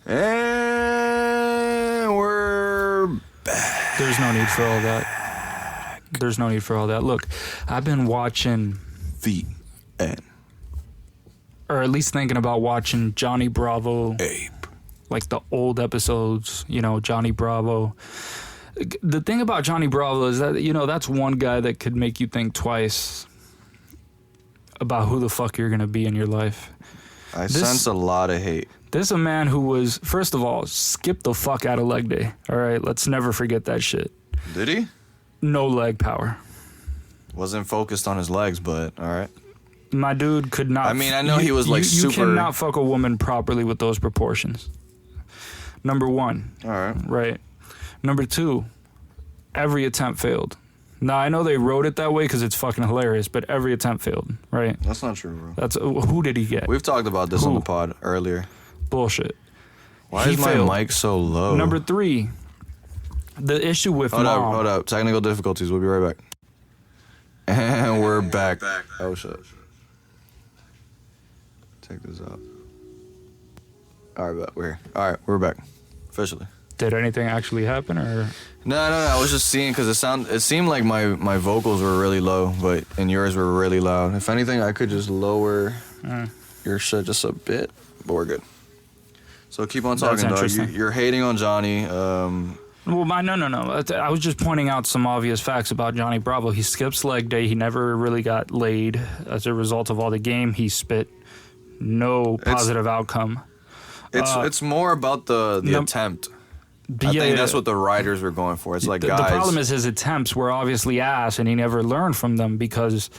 And we're back. There's no need for all that. There's no need for all that. Look, I've been watching The End. Or at least thinking about watching Johnny Bravo. APE. Like the old episodes, you know, Johnny Bravo. The thing about Johnny Bravo is that, you know, that's one guy that could make you think twice about who the fuck you're going to be in your life. I sense a lot of hate. This is a man who was, first of all, skipped the fuck out of leg day. All right, let's never forget that shit. Did he? No leg power. Wasn't focused on his legs, but all right. My dude could not. I mean, I know he was like super. You cannot fuck a woman properly with those proportions. Number one. All right. Right. Number two, every attempt failed. Now, I know they wrote it that way because it's fucking hilarious, but every attempt failed, right? That's not true, bro. That's who did he get? We've talked about this on the pod earlier. Bullshit. Why is my mic so low? Number three, the issue with mom. Hold up. Technical difficulties. We'll be right back. And we're back. Oh, shit. Check this out. All right, we're back. Officially. Did anything actually happen, or? No. I was just seeing because it seemed like my vocals were really low, but and yours were really loud. If anything, I could just lower your shit just a bit, but we're good. So keep on talking, dog. You're hating on Johnny. Well, no. I was just pointing out some obvious facts about Johnny Bravo. He skips leg day. He never really got laid as a result of all the game he spit. No positive outcome. It's more about the attempt. I think that's what the writers were going for. It's like, guys. The problem is his attempts were obviously ass, and he never learned from them because,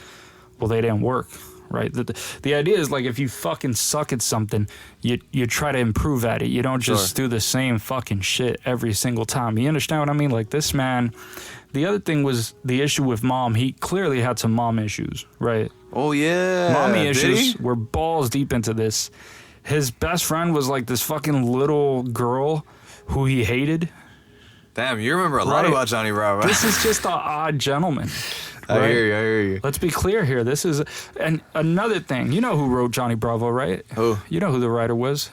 well, they didn't work, right? The idea is, like, if you fucking suck at something, you try to improve at it. You don't just do the same fucking shit every single time. You understand what I mean? Like, this man, the other thing was the issue with mom. He clearly had some mom issues, right? Oh, yeah. Mommy issues were balls deep into this. His best friend was like this fucking little girl who he hated. Damn, you remember a lot about Johnny Bravo. This is just an odd gentleman. Right? I hear you. Let's be clear here. This is... And another thing, you know who wrote Johnny Bravo, right? Who? You know who the writer was?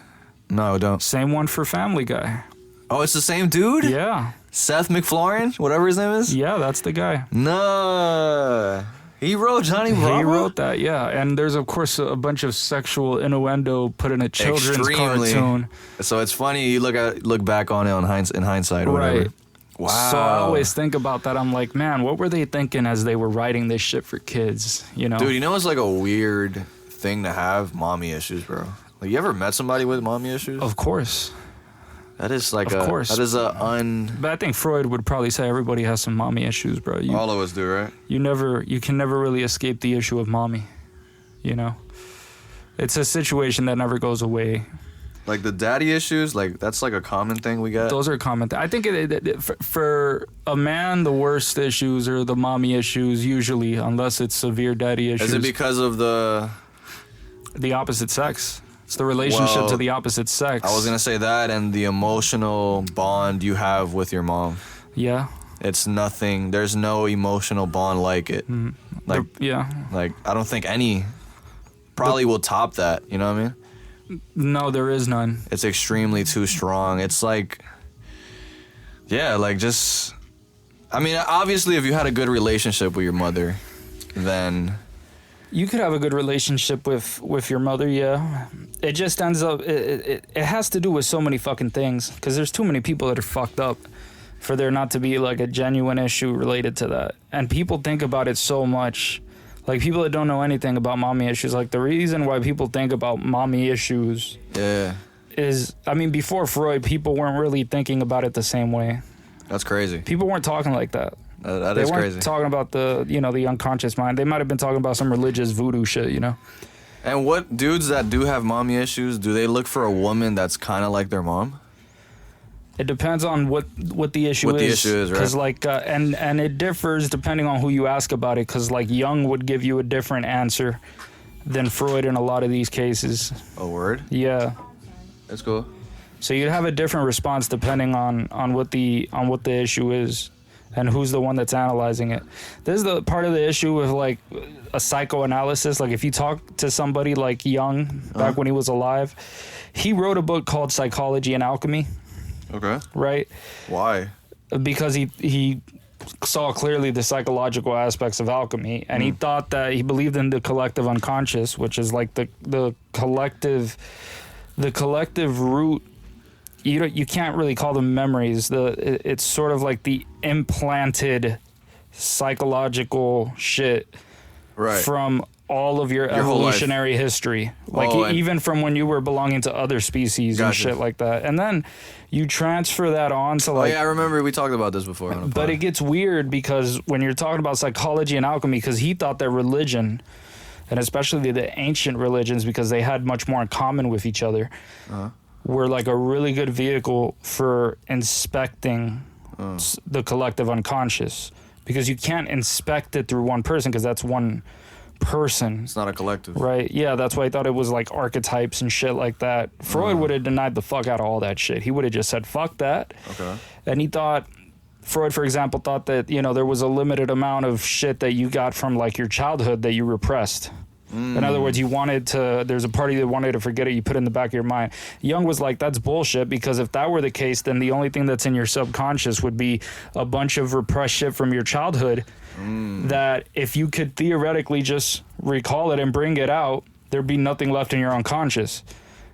No, I don't. Same one for Family Guy. Oh, it's the same dude? Yeah. Seth MacFarlane? Whatever his name is? Yeah, that's the guy. No. He wrote Johnny Bravo? He wrote that, yeah. And there's, of course, a bunch of sexual innuendo put in a children's cartoon. So it's funny you look back on it in hindsight or right. whatever. Wow. So I always think about that. I'm like, man, what were they thinking as they were writing this shit for kids, you know? Dude, you know it's like a weird thing to have mommy issues, bro. Like, you ever met somebody with mommy issues? Of course. That is like But I think Freud would probably say everybody has some mommy issues, bro. All of us do, right? You can never really escape the issue of mommy, you know? It's a situation that never goes away. Like the daddy issues, like that's like a common thing we got. Those are common. I think for a man, the worst issues are the mommy issues usually, unless it's severe daddy issues. Is it because of the opposite sex? It's the relationship to the opposite sex. I was going to say that and the emotional bond you have with your mom. Yeah. It's nothing. There's no emotional bond like it. Like, Like, I don't think any probably will top that. You know what I mean? No, there is none. It's extremely too strong. It's like, yeah, like just, I mean, obviously if you had a good relationship with your mother, then... You could have a good relationship with your mother, yeah. It just ends up, it has to do with so many fucking things. Because there's too many people that are fucked up for there not to be like a genuine issue related to that. And people think about it so much. Like people that don't know anything about mommy issues. Like the reason why people think about mommy issues is, I mean, before Freud, people weren't really thinking about it the same way. That's crazy. People weren't talking like that. That is crazy. They weren't talking about the unconscious mind. They might have been talking about some religious voodoo shit, you know? And what dudes that do have mommy issues, do they look for a woman that's kind of like their mom? It depends on what the issue is. What the issue is, right? Because like, and it differs depending on who you ask about it. Because like Jung would give you a different answer than Freud in a lot of these cases. A word? Yeah. That's cool. So you'd have a different response depending on what the issue is. and who's the one that's analyzing it. This is the part of the issue with like a psychoanalysis. Like if you talk to somebody like Jung back when he was alive, he wrote a book called Psychology and Alchemy. Okay. Right? Why? Because he saw clearly the psychological aspects of alchemy, and he thought that he believed in the collective unconscious, which is like the collective root. You can't really call them memories. It's sort of like the implanted psychological shit from all of your evolutionary history. Like even from when you were belonging to other species and shit like that. And then you transfer that on to like... Oh, yeah, I remember we talked about this before. But it gets weird because when you're talking about psychology and alchemy, because he thought that religion, and especially the ancient religions, because they had much more in common with each other, were like a really good vehicle for inspecting the collective unconscious, because you can't inspect it through one person because that's one person. It's not a collective. Right. Yeah, that's why I thought it was like archetypes and shit like that. Freud would have denied the fuck out of all that shit. He would have just said, fuck that. Okay. And he thought, Freud, for example, thought that, there was a limited amount of shit that you got from like your childhood that you repressed. In other words, there's a party that wanted to forget it, you put it in the back of your mind. Jung was like, that's bullshit, because if that were the case, then the only thing that's in your subconscious would be a bunch of repressed shit from your childhood that if you could theoretically just recall it and bring it out, there'd be nothing left in your unconscious.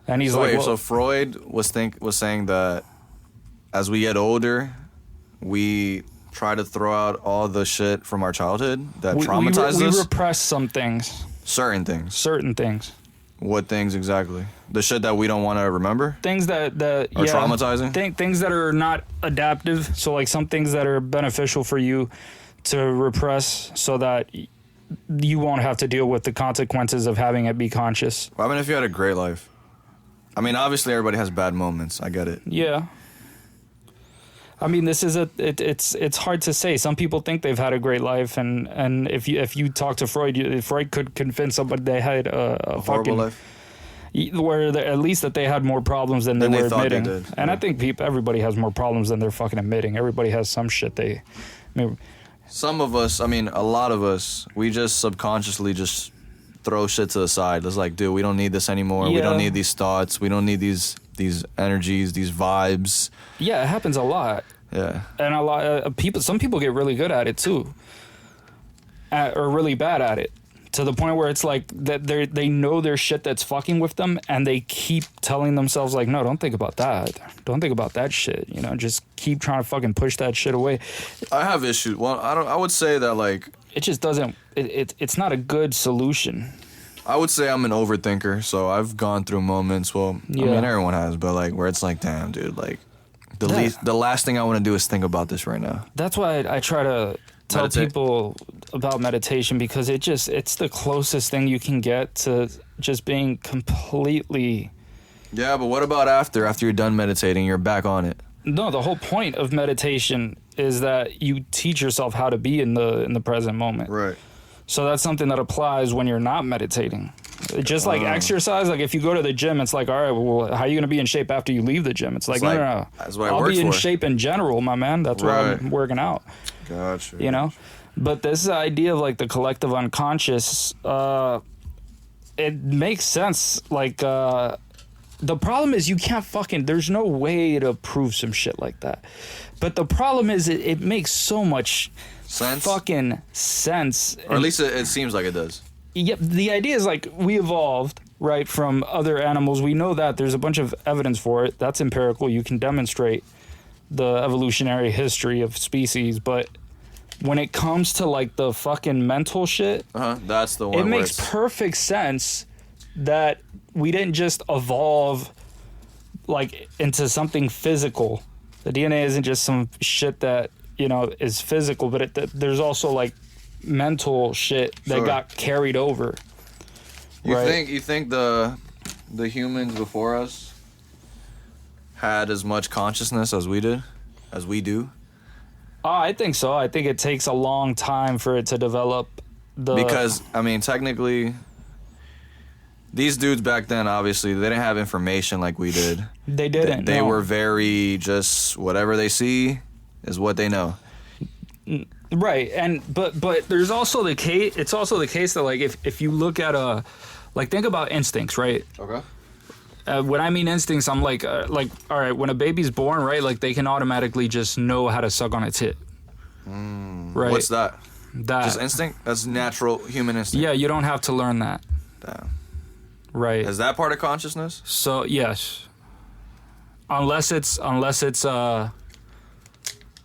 And he's so Freud was saying that as we get older, we try to throw out all the shit from our childhood that traumatizes us. We repress some things. Certain things. What things exactly? The shit that we don't want to remember? Things that are traumatizing? Things that are not adaptive. So like some things that are beneficial for you to repress so that you won't have to deal with the consequences of having it be conscious. Well, I mean, if you had a great life. I mean, obviously everybody has bad moments. I get it. Yeah. I mean, this is it's hard to say. Some people think they've had a great life, and if you talk to Freud, Freud could convince somebody they had a horrible life, where at least that they had more problems than they were admitting. They did. And I think everybody has more problems than they're fucking admitting. Everybody has some shit some of us, I mean, a lot of us, we just subconsciously just throw shit to the side. It's like, dude, we don't need this anymore. Yeah. We don't need these thoughts. We don't need these energies, these vibes. Yeah, it happens a lot. Yeah. And a lot of people, some people get really good at it too. Or really bad at it. To the point where it's like that they know there's shit that's fucking with them, and they keep telling themselves like, no, don't think about that. Don't think about that shit. Just keep trying to fucking push that shit away. I have issues. Well, I would say that like it just doesn't. It's not a good solution. I would say I'm an overthinker, so I've gone through moments. Well, I mean, everyone has, but like where it's like, damn, dude, like the last thing I want to do is think about this right now. That's why I try to tell people about meditation, because it's the closest thing you can get to just being completely... Yeah, but what about after you're done meditating, you're back on it? No, the whole point of meditation is that you teach yourself how to be in the present moment. Right. So that's something that applies when you're not meditating. Just like exercise, like if you go to the gym, it's like, all right, well, how are you going to be in shape after you leave the gym? It's like, no. That's what I'll be in shape in general, my man. That's why I'm working out. Gotcha. But this idea of like the collective unconscious, it makes sense. Like, the problem is you can't there's no way to prove some shit like that. But the problem is it makes so much fucking sense. Or at least it seems like it does. Yep. The idea is like we evolved, right, from other animals. We know that there's a bunch of evidence for it. That's empirical. You can demonstrate the evolutionary history of species. But when it comes to like the fucking mental shit, that's the one. It makes perfect sense that we didn't just evolve like into something physical. The DNA isn't just some shit that is physical, but there's also like mental shit that got carried over. You think the humans before us had as much consciousness as we do? I think so. I think it takes a long time for it to develop. Because I mean, technically, these dudes back then, obviously, they didn't have information like we did. They didn't. They were very just whatever they see is what they know. Right, and but there's also the case. It's also the case that like if you look at like think about instincts, right? Okay. When I mean instincts, I'm like all right, when a baby's born, right, like they can automatically just know how to suck on its tit. Right. What's that? That Just instinct? That's natural human instinct. yeah, you don't have to learn that. Damn. Right. Is that part of consciousness? So yes, unless it's what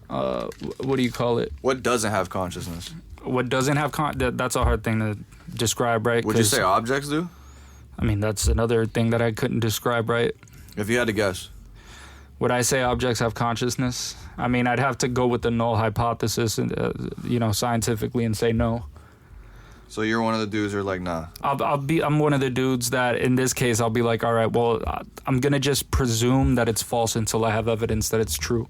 do you call it? What doesn't have consciousness? What doesn't have that's a hard thing to describe, right? Would you say objects do? I mean, that's another thing that I couldn't describe, right? If you had to guess. Would I say objects have consciousness? I mean, I'd have to go with the null hypothesis, and scientifically, and say no. So you're one of the dudes who are like, nah. I'm one of the dudes that, in this case, I'll be like, all right, well, I'm gonna just presume that it's false until I have evidence that it's true.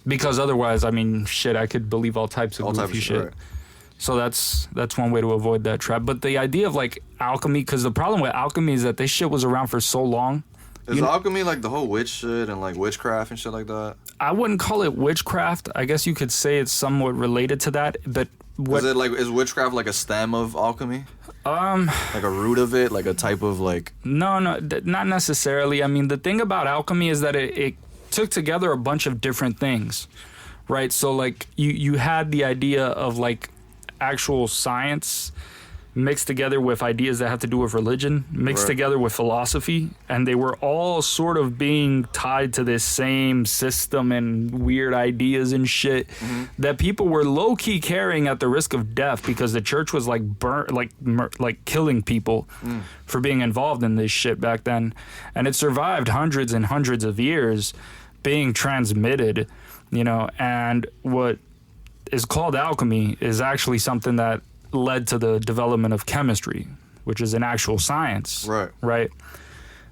Because otherwise, I mean, shit, I could believe all types of goofy shit. Right. So that's one way to avoid that trap. But the idea of like alchemy, because the problem with alchemy is that this shit was around for so long. Is alchemy like the whole witch shit and like witchcraft and shit like that? I wouldn't call it witchcraft. I guess you could say it's somewhat related to that. But is witchcraft like a stem of alchemy? Like a root of it, like a type of like. No, not necessarily. I mean, the thing about alchemy is that it took together a bunch of different things, right? So like you had the idea of like actual science mixed together with ideas that have to do with religion, mixed together with philosophy, and they were all sort of being tied to this same system and weird ideas and shit that people were low-key carrying at the risk of death because the church was like killing people for being involved in this shit back then. And it survived hundreds and hundreds of years being transmitted, and what is called alchemy is actually something that led to the development of chemistry, which is an actual science. Right.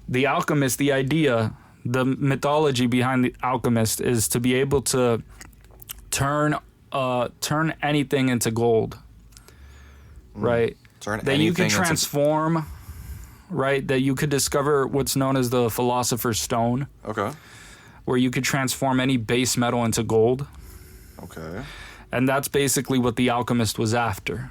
The alchemist, the idea, the mythology behind the alchemist is to be able to turn anything into gold. Right. That you can transform. Right. That you could discover what's known as the philosopher's stone. Okay. Where you could transform any base metal into gold. Okay. And that's basically what the alchemist was after.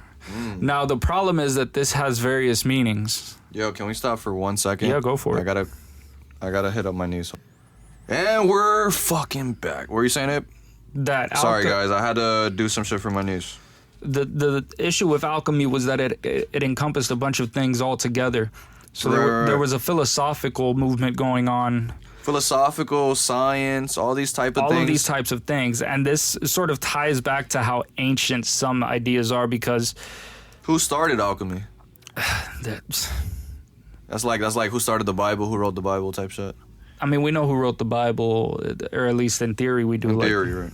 Now, the problem is that this has various meanings. Yo, can we stop for 1 second? Yeah, go for it. I gotta hit up my knees. And we're fucking back. What were you saying, Abe? Sorry, guys. I had to do some shit for my knees. The issue with alchemy was that it encompassed a bunch of things all together. So there was a philosophical movement going on. Philosophical, science, all these type of things. All of these types of things. And this sort of ties back to how ancient some ideas are because... Who started alchemy? That's like who started the Bible, who wrote the Bible type shit. I mean, we know who wrote the Bible, or at least in theory we do. In theory, right.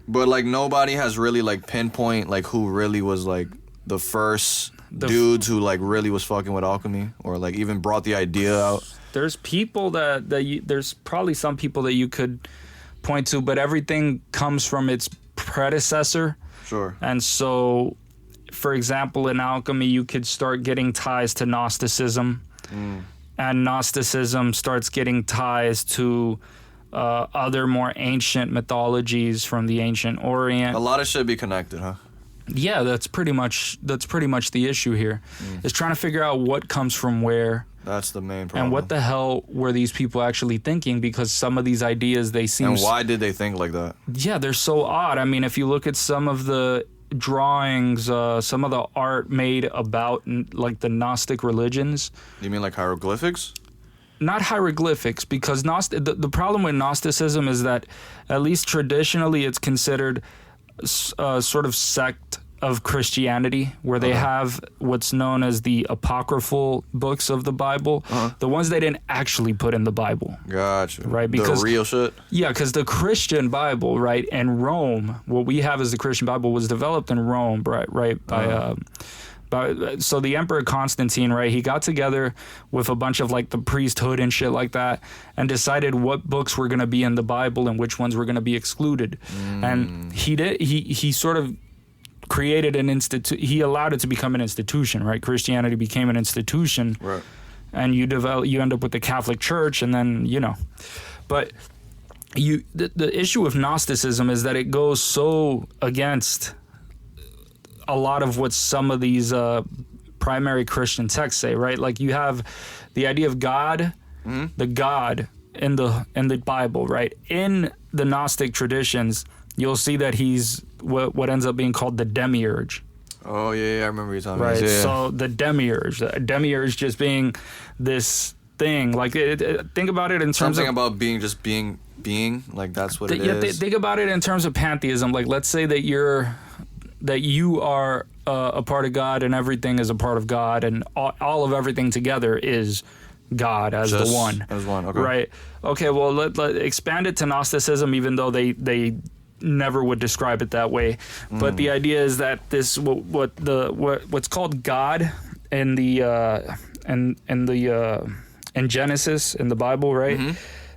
But like nobody has really like pinpoint like who really was like the first dudes who like really was fucking with alchemy or like even brought the idea out. There's people there's probably some people that you could point to, but everything comes from its predecessor. Sure. And so, for example, in alchemy, you could start getting ties to Gnosticism, and Gnosticism starts getting ties to other more ancient mythologies from the ancient Orient. A lot of shit be connected, huh? Yeah, that's pretty much the issue here, is trying to figure out what comes from where. That's the main problem. And what the hell were these people actually thinking? Because some of these ideas, they seem... And why did they think like that? Yeah, they're so odd. I mean, if you look at some of the drawings, some of the art made about like the Gnostic religions... You mean like hieroglyphics? Not hieroglyphics, because the problem with Gnosticism is that, at least traditionally, it's considered a sort of sect of Christianity, where they have what's known as the apocryphal books of the Bible, the ones they didn't actually put in the Bible. Gotcha. Right? Because the real shit? Yeah, because the Christian Bible, right, in Rome, what we have as the Christian Bible was developed in Rome, right, so the Emperor Constantine, right, he got together with a bunch of like the priesthood and shit like that and decided what books were going to be in the Bible and which ones were going to be excluded. And he sort of created an he allowed it to become an institution, right? Christianity became an institution. Right. And you end up with the Catholic Church, and then, but the issue with Gnosticism is that it goes so against a lot of what some of these primary Christian texts say, right? Like you have the idea of God, the God in the Bible, right? In the Gnostic traditions, you'll see that he's what ends up being called the demiurge. Oh yeah, I remember you talking about Right. this. Yeah. So the demiurge just being this thing. Like think about it in terms Something of about being like that's what it is. think about it in terms of pantheism. Like let's say that you are a part of God and everything is a part of God and all of everything together is God as Just the one. As one. Okay. Right. Okay. Well, let expand it to Gnosticism, even though they never would describe it that way. But the idea is that this what's called God in the in Genesis in the Bible, right?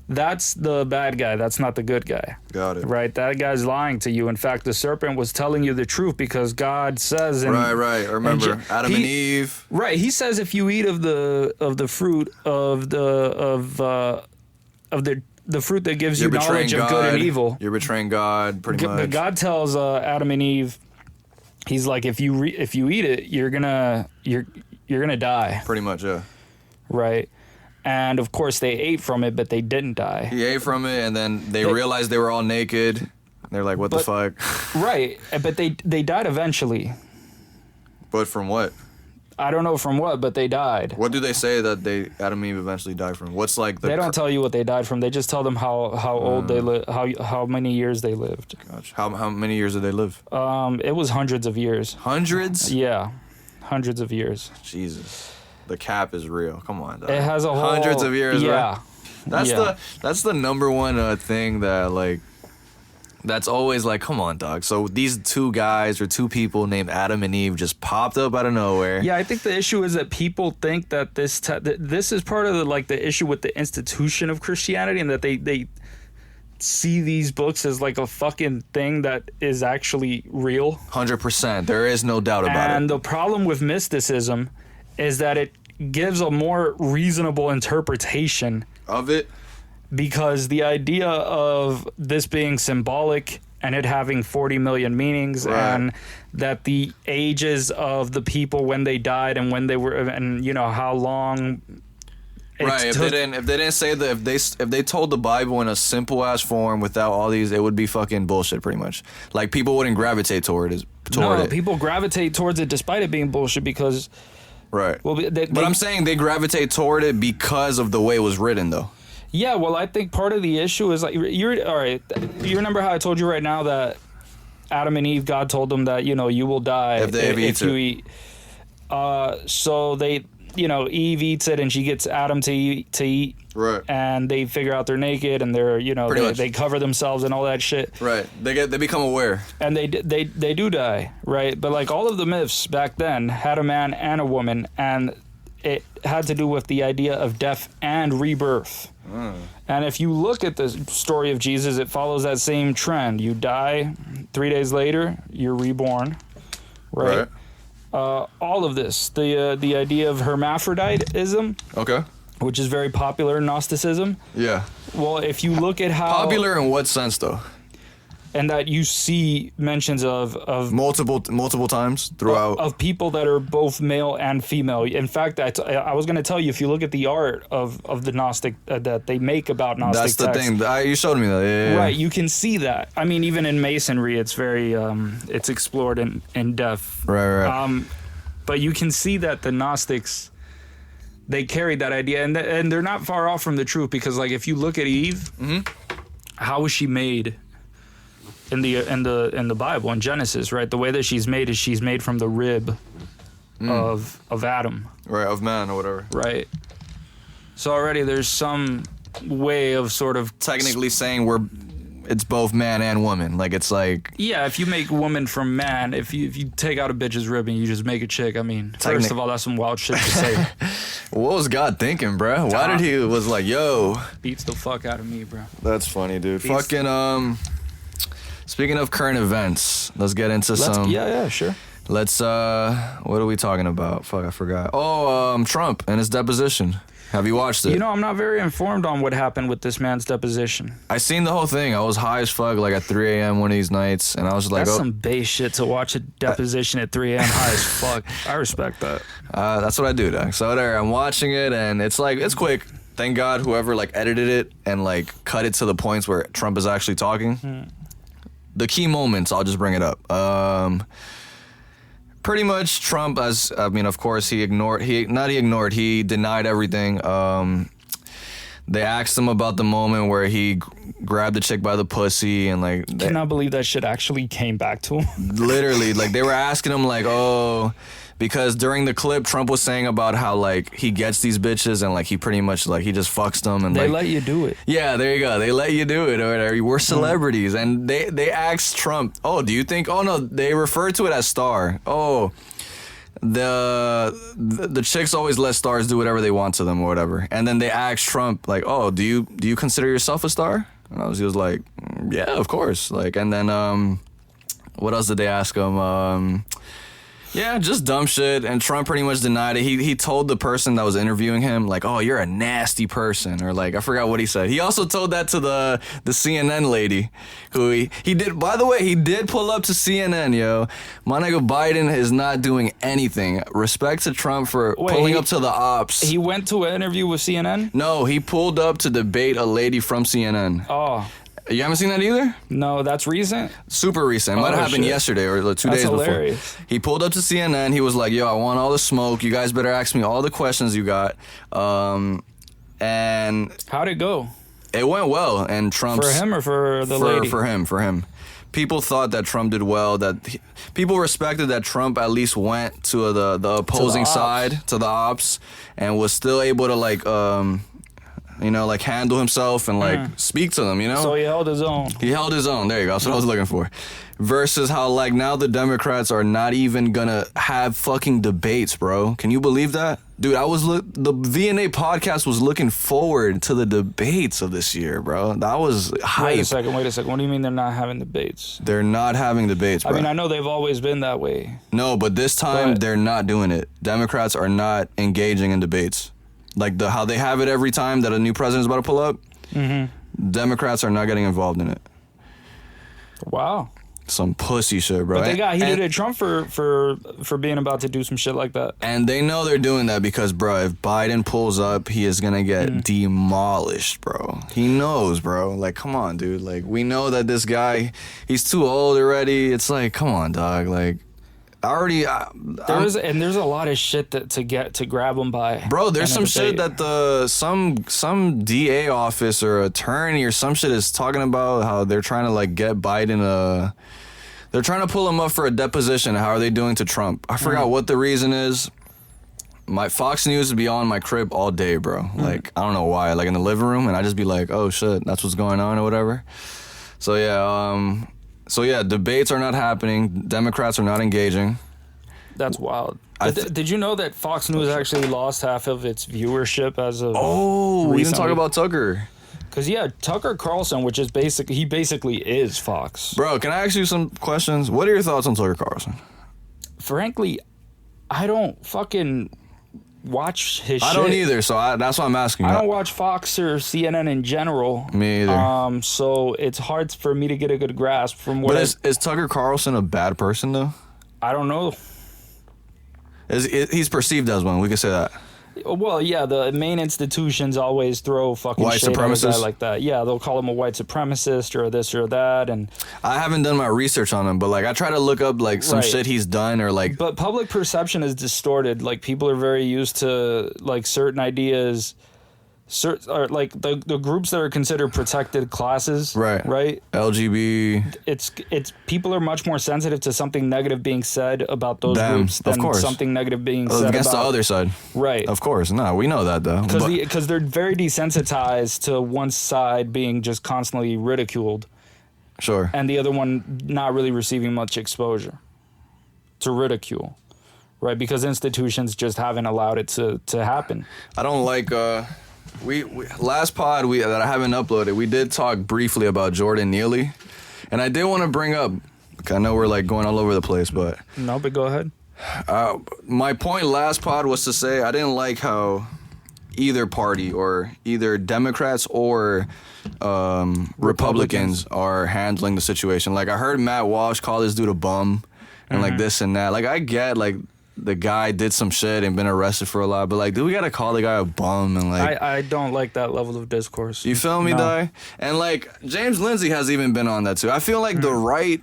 That's the bad guy. That's not the good guy. Got it. Right? That guy's lying to you. In fact, the serpent was telling you the truth because God says in, Right. I remember Adam and Eve. Right. He says if you eat of the fruit of the fruit that gives you knowledge of good and evil. You're betraying God, pretty much. But God tells Adam and Eve, he's like, if you eat it, you're gonna die. Pretty much, yeah. Right. And of course they ate from it, but they didn't die. He ate from it, and then they realized they were all naked. They're like, "What the fuck?" Right. But they died eventually. But from what? I don't know from what, but they died. What do they say that Adam and Eve eventually died from? What's like the? They don't tell you what they died from. They just tell them how old they live, how many years they lived. Gosh, how many years did they live? It was hundreds of years. Hundreds? Yeah, hundreds of years. Jesus, the cap is real. Come on, dog. It has a whole hundreds of years. Yeah, right? That's the number one thing that like. That's always like, come on, dog. So these two guys or two people named Adam and Eve just popped up out of nowhere. Yeah, I think the issue is that people think that this is part of the issue with the institution of Christianity, and that they see these books as like a fucking thing that is actually real. 100%. There is no doubt about it. And the problem with mysticism is that it gives a more reasonable interpretation of it. Because the idea of this being symbolic and it having 40 million meanings, right. And that the ages of the people when they died and when they were, and you know how long. Right. If they didn't say that, if they told the Bible in a simple ass form without all these, it would be fucking bullshit, pretty much. Like people wouldn't gravitate toward it. People gravitate towards it despite it being bullshit because. Right. Well, but I'm saying they gravitate toward it because of the way it was written, though. Yeah, well, I think part of the issue is like you're all right. You remember how I told you right now that Adam and Eve, God told them that you will die if you eat. So they, Eve eats it and she gets Adam to eat. Right. And they figure out they're naked and they're they cover themselves and all that shit. Right. They become aware. And they do die, right? But like all of the myths back then had a man and a woman, and it had to do with the idea of death and rebirth. And if you look at the story of Jesus, it follows that same trend. You die, 3 days later, you're reborn, right? All of this, the idea of hermaphroditism, okay, which is very popular in Gnosticism. Yeah. Well, if you look at how popular in what sense, though? And that you see mentions of multiple times throughout of people that are both male and female. In fact, I was going to tell you, if you look at the art of the Gnostic that they make about Gnostic that's the texts, thing. You showed me that. Yeah. Right, you can see that. I mean, even in Masonry, it's very it's explored in depth. Right. But you can see that the Gnostics, they carried that idea, and they're not far off from the truth, because like if you look at Eve, how was she made? In the Bible, in Genesis, right? The way that she's made from the rib of Adam. Right, of man or whatever. Right. So already there's some way of sort of technically saying it's both man and woman. Like it's like, yeah, if you make woman from man, if you take out a bitch's rib and you just make a chick, I mean, first of all, that's some wild shit to say. What was God thinking, bro? Why did he was like, yo, beats the fuck out of me, bro? That's funny, dude. Fucking Speaking of current events, let's get into some. Yeah, sure. Let's what are we talking about? Fuck, I forgot. Oh, Trump and his deposition. Have you watched it? You know, I'm not very informed on what happened with this man's deposition. I seen the whole thing. I was high as fuck, like at 3 a.m. one of these nights, and I was like, That's some base shit to watch a deposition at 3 a.m. high as fuck. I respect that. That's what I do, dog. So there, I'm watching it, and it's like, it's quick. Thank God whoever like edited it and like cut it to the points where Trump is actually talking. The key moments, I'll just bring it up. Pretty much Trump, of course, he denied everything. They asked him about the moment where he grabbed the chick by the pussy and like... Cannot believe that shit actually came back to him. Literally, like they were asking him like, oh... Because during the clip, Trump was saying about how, like, he gets these bitches and, like, he pretty much, like, he just fucks them. And they like, let you do it. Yeah, there you go. They let you do it or whatever. We're celebrities. And they asked Trump, oh, do you think... Oh, no, they refer to it as star. Oh, the chicks always let stars do whatever they want to them or whatever. And then they asked Trump, like, oh, do you consider yourself a star? And he was like, yeah, of course. Like, and then, what else did they ask him? Yeah, just dumb shit, and Trump pretty much denied it. He told the person that was interviewing him, like, oh, you're a nasty person, or like, I forgot what he said. He also told that to the CNN lady, who he did, by the way, he did pull up to CNN, yo. My nigga Biden is not doing anything. Respect to Trump for pulling up to the ops. He went to an interview with CNN? No, he pulled up to debate a lady from CNN. Oh. You haven't seen that either? No, that's recent? Super recent. It might have happened yesterday or like 2 days hilarious. before. He pulled up to CNN. He was like, yo, I want all the smoke. You guys better ask me all the questions you got. And... How'd it go? It went well. And Trump's... For him or for the lady? For him. People thought that Trump did well. People respected that Trump at least went to the opposing side, to the ops, and was still able to like... like handle himself and like speak to them, So he held his own. He held his own. There you go. That's what I was looking for. Versus how like now the Democrats are not even gonna have fucking debates, bro. Can you believe that? Dude, the VNA podcast was looking forward to the debates of this year, bro. That was hype. Wait a second. What do you mean they're not having debates? They're not having debates, bro. I mean, I know they've always been that way. No, but this time they're not doing it. Democrats are not engaging in debates. Like how they have it every time that a new president is about to pull up. Democrats are not getting involved in it. Wow. Some pussy shit, bro. But they got heated at Trump for being about to do some shit like that. And they know they're doing that because, bro, if Biden pulls up, he is going to get demolished, bro. He knows, bro. Like, come on, dude. Like, we know that this guy, he's too old already. It's like, come on, dog. Like, there's a lot of shit to grab them by. Bro, there's some shit that some DA office or attorney or some shit is talking about how they're trying to like get Biden they're trying to pull him up for a deposition. How are they doing to Trump? I forgot what the reason is. My Fox News would be on my crib all day, bro. Like, I don't know why. Like in the living room, and I just be like, oh shit, that's what's going on or whatever. So yeah, debates are not happening. Democrats are not engaging. That's wild. Did you know that Fox News actually lost half of its viewership as of we didn't talk about Tucker. Because, Tucker Carlson, which is he basically is Fox. Bro, can I ask you some questions? What are your thoughts on Tucker Carlson? Frankly, I don't fucking watch his shit. I don't either, so that's why I'm asking you. I don't watch Fox or CNN in general. Me either. So it's hard for me to get a good grasp from what... But is Tucker Carlson a bad person, though? I don't know. He's perceived as one. We could say that. Well, yeah, the main institutions always throw fucking white shade supremacists? at a guy like that. Yeah, they'll call him a white supremacist or this or that. And I haven't done my research on him, but like I try to look up like some shit he's done or like. But public perception is distorted. Like people are very used to like certain ideas. Or like the groups that are considered protected classes, right? LGB. It's people are much more sensitive to something negative being said about those groups than something negative being said against about the other side, right? Of course, no, we know that though, because they're very desensitized to one side being just constantly ridiculed, sure, and the other one not really receiving much exposure to ridicule, right? Because institutions just haven't allowed it to happen. I don't like. We last pod that I haven't uploaded, we did talk briefly about Jordan Neely, and I did want to bring up I know we're like going all over the place, but No, but go ahead. my point last pod was to say I didn't like how either party or either Democrats or Republicans are handling the situation. Like I heard Matt Walsh call this dude a bum and like this and that. Like I get like the guy did some shit and been arrested for a lot, but like, do we gotta call the guy a bum and like? I don't like that level of discourse. You feel me, Di? And like James Lindsay has even been on that too. I feel like the right.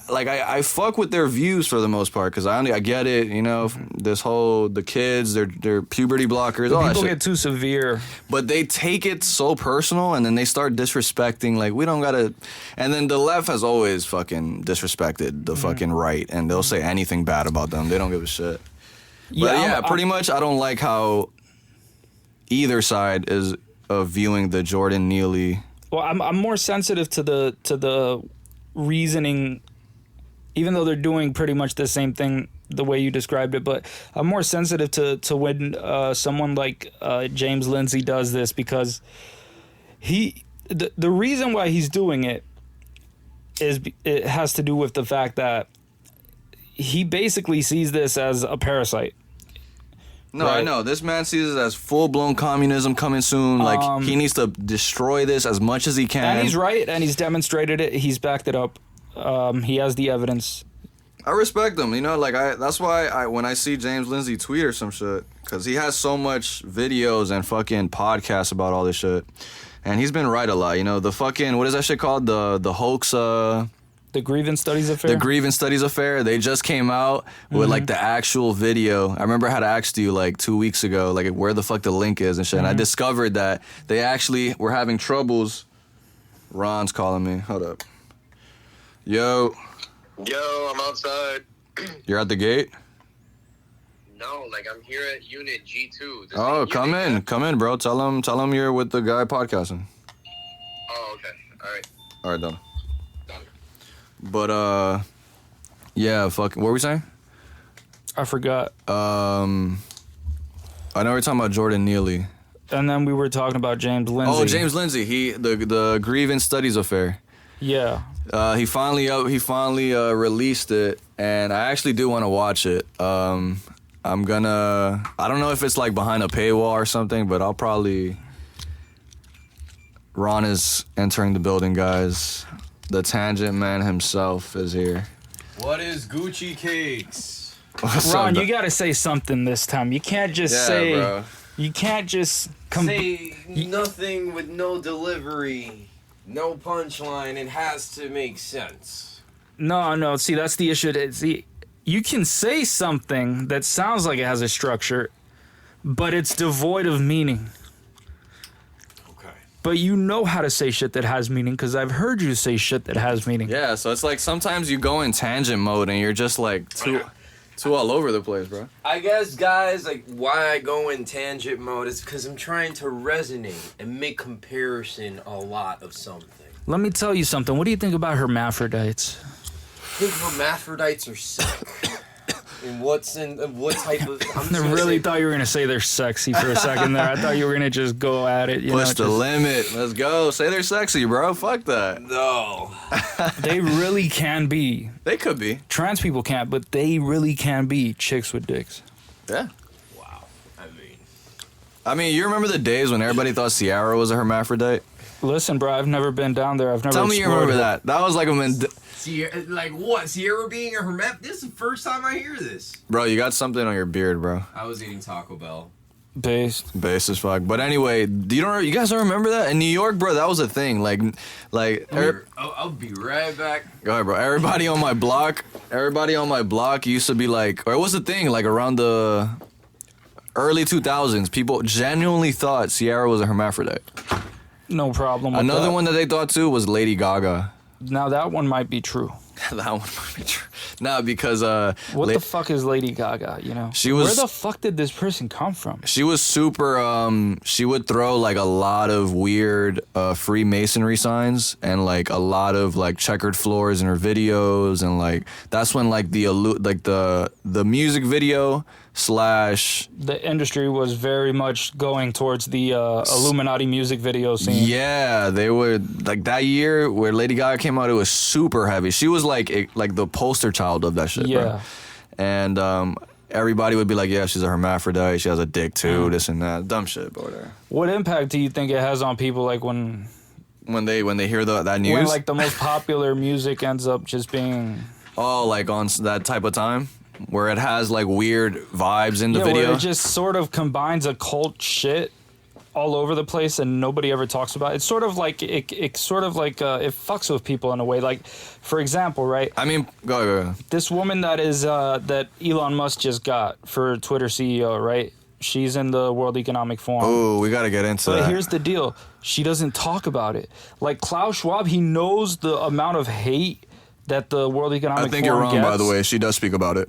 Like I fuck with their views for the most part because I get it, you know, this whole the kids, their puberty blockers, all that People shit. get too severe, But they take it so personal and then they start disrespecting. Like we don't gotta, and then the left has always fucking disrespected the fucking right, and they'll say anything bad about them. They don't give a shit. But yeah, pretty much I don't like how either side is viewing the Jordan Neely. Well, I'm more sensitive to the reasoning. Even though they're doing pretty much the same thing the way you described it, but I'm more sensitive to when someone like James Lindsay does this because the reason why he's doing it has to do with the fact that he basically sees this as a parasite. No, Right. I know. This man sees it as full-blown communism coming soon. Like, he needs to destroy this as much as he can. And he's right, and he's demonstrated it. He's backed it up. He has the evidence. I respect him, you know, like that's why when I see James Lindsay tweet or some shit, because he has so much videos and fucking podcasts about all this shit, and he's been right a lot, you know, the fucking, what is that shit called, the hoax, The grievance studies affair? the grievance studies affair, they just came out with like the actual video. I remember I had asked you like 2 weeks ago, like where the fuck the link is and shit, and I discovered that they actually were having troubles. Ron's calling me, hold up. Yo, I'm outside. you're at the gate? No, like I'm here at Unit G2. Oh, come in, bro. Tell him you're with the guy podcasting. Oh, okay. All right, done. Done. But yeah, fucking. What were we saying? I forgot. I know we're talking about Jordan Neely. And then we were talking about James Lindsay. Oh, James Lindsay. The grievance studies affair. Yeah. He finally released it, and I actually do want to watch it. I don't know if it's like behind a paywall or something, but I'll probably. Ron is entering the building, guys. The Tangent Man himself is here. What is Gucci Cakes? What's Ron, up, you gotta say something this time. You can't just say. bro. You can't just Say nothing with no delivery, no punchline. It has to make sense. No. See, that's the issue. See, you can say something that sounds like it has a structure, but it's devoid of meaning. Okay. But you know how to say shit that has meaning because I've heard you say shit that has meaning. Yeah, so it's like sometimes you go in tangent mode and you're just like too all over the place, bro. I guess, guys, like why I go in tangent mode is because I'm trying to resonate and make comparison a lot of something. Let me tell you something. What do you think about hermaphrodites? I think hermaphrodites are sick. And what type of? I really thought you were gonna say they're sexy for a second there. I thought you were gonna just go at it. Push the limit. Let's go. Say they're sexy, bro. Fuck that. No. They really can be. They could be. Trans people can't, but they really can be chicks with dicks. Yeah. Wow. I mean, you remember the days when everybody thought Ciara was a hermaphrodite? Listen, bro, I've never been down there. I've never. Tell me you remember explored that. That was like Like what? Sierra being a hermap? This is the first time I hear this. Bro, you got something on your beard, bro. I was eating Taco Bell. Based. Base as fuck. But anyway, you guys don't remember that? In New York, bro, that was a thing. I'll be right back. Go ahead, bro. Everybody on my block used to be like, or it was a thing, like around the early 2000s, people genuinely thought Ciara was a hermaphrodite. No problem with Another that. one that they thought too was Lady Gaga. Now that one might be true. That one might be true. Nah, because What the fuck is Lady Gaga, you know? She was- Where the fuck did this person come from? she was super she would throw like a lot of weird Freemasonry signs and like a lot of like checkered floors in her videos, and like that's when like the music video slash. The industry was very much going towards the Illuminati music video scene. Yeah, they would like that year where Lady Gaga came out. It was super heavy. She was like the poster child of that shit. Yeah. Bro. And everybody would be like, yeah, she's a hermaphrodite. She has a dick too. This and that, dumb shit, but whatever. What impact do you think it has on people, like when they hear that news? when like the most popular music ends up just being like on that type of time where it has like weird vibes in the yeah, video. where it just sort of combines occult shit all over the place and nobody ever talks about it. It's sort of like it fucks with people in a way. Like, for example, right? I mean, go. This woman that is that Elon Musk just got for Twitter CEO, right? She's in the World Economic Forum. Oh, we got to get into But that. here's the deal. She doesn't talk about it. Like Klaus Schwab, he knows the amount of hate that the World Economic Forum I think you're wrong, gets. by the way. She does speak about it.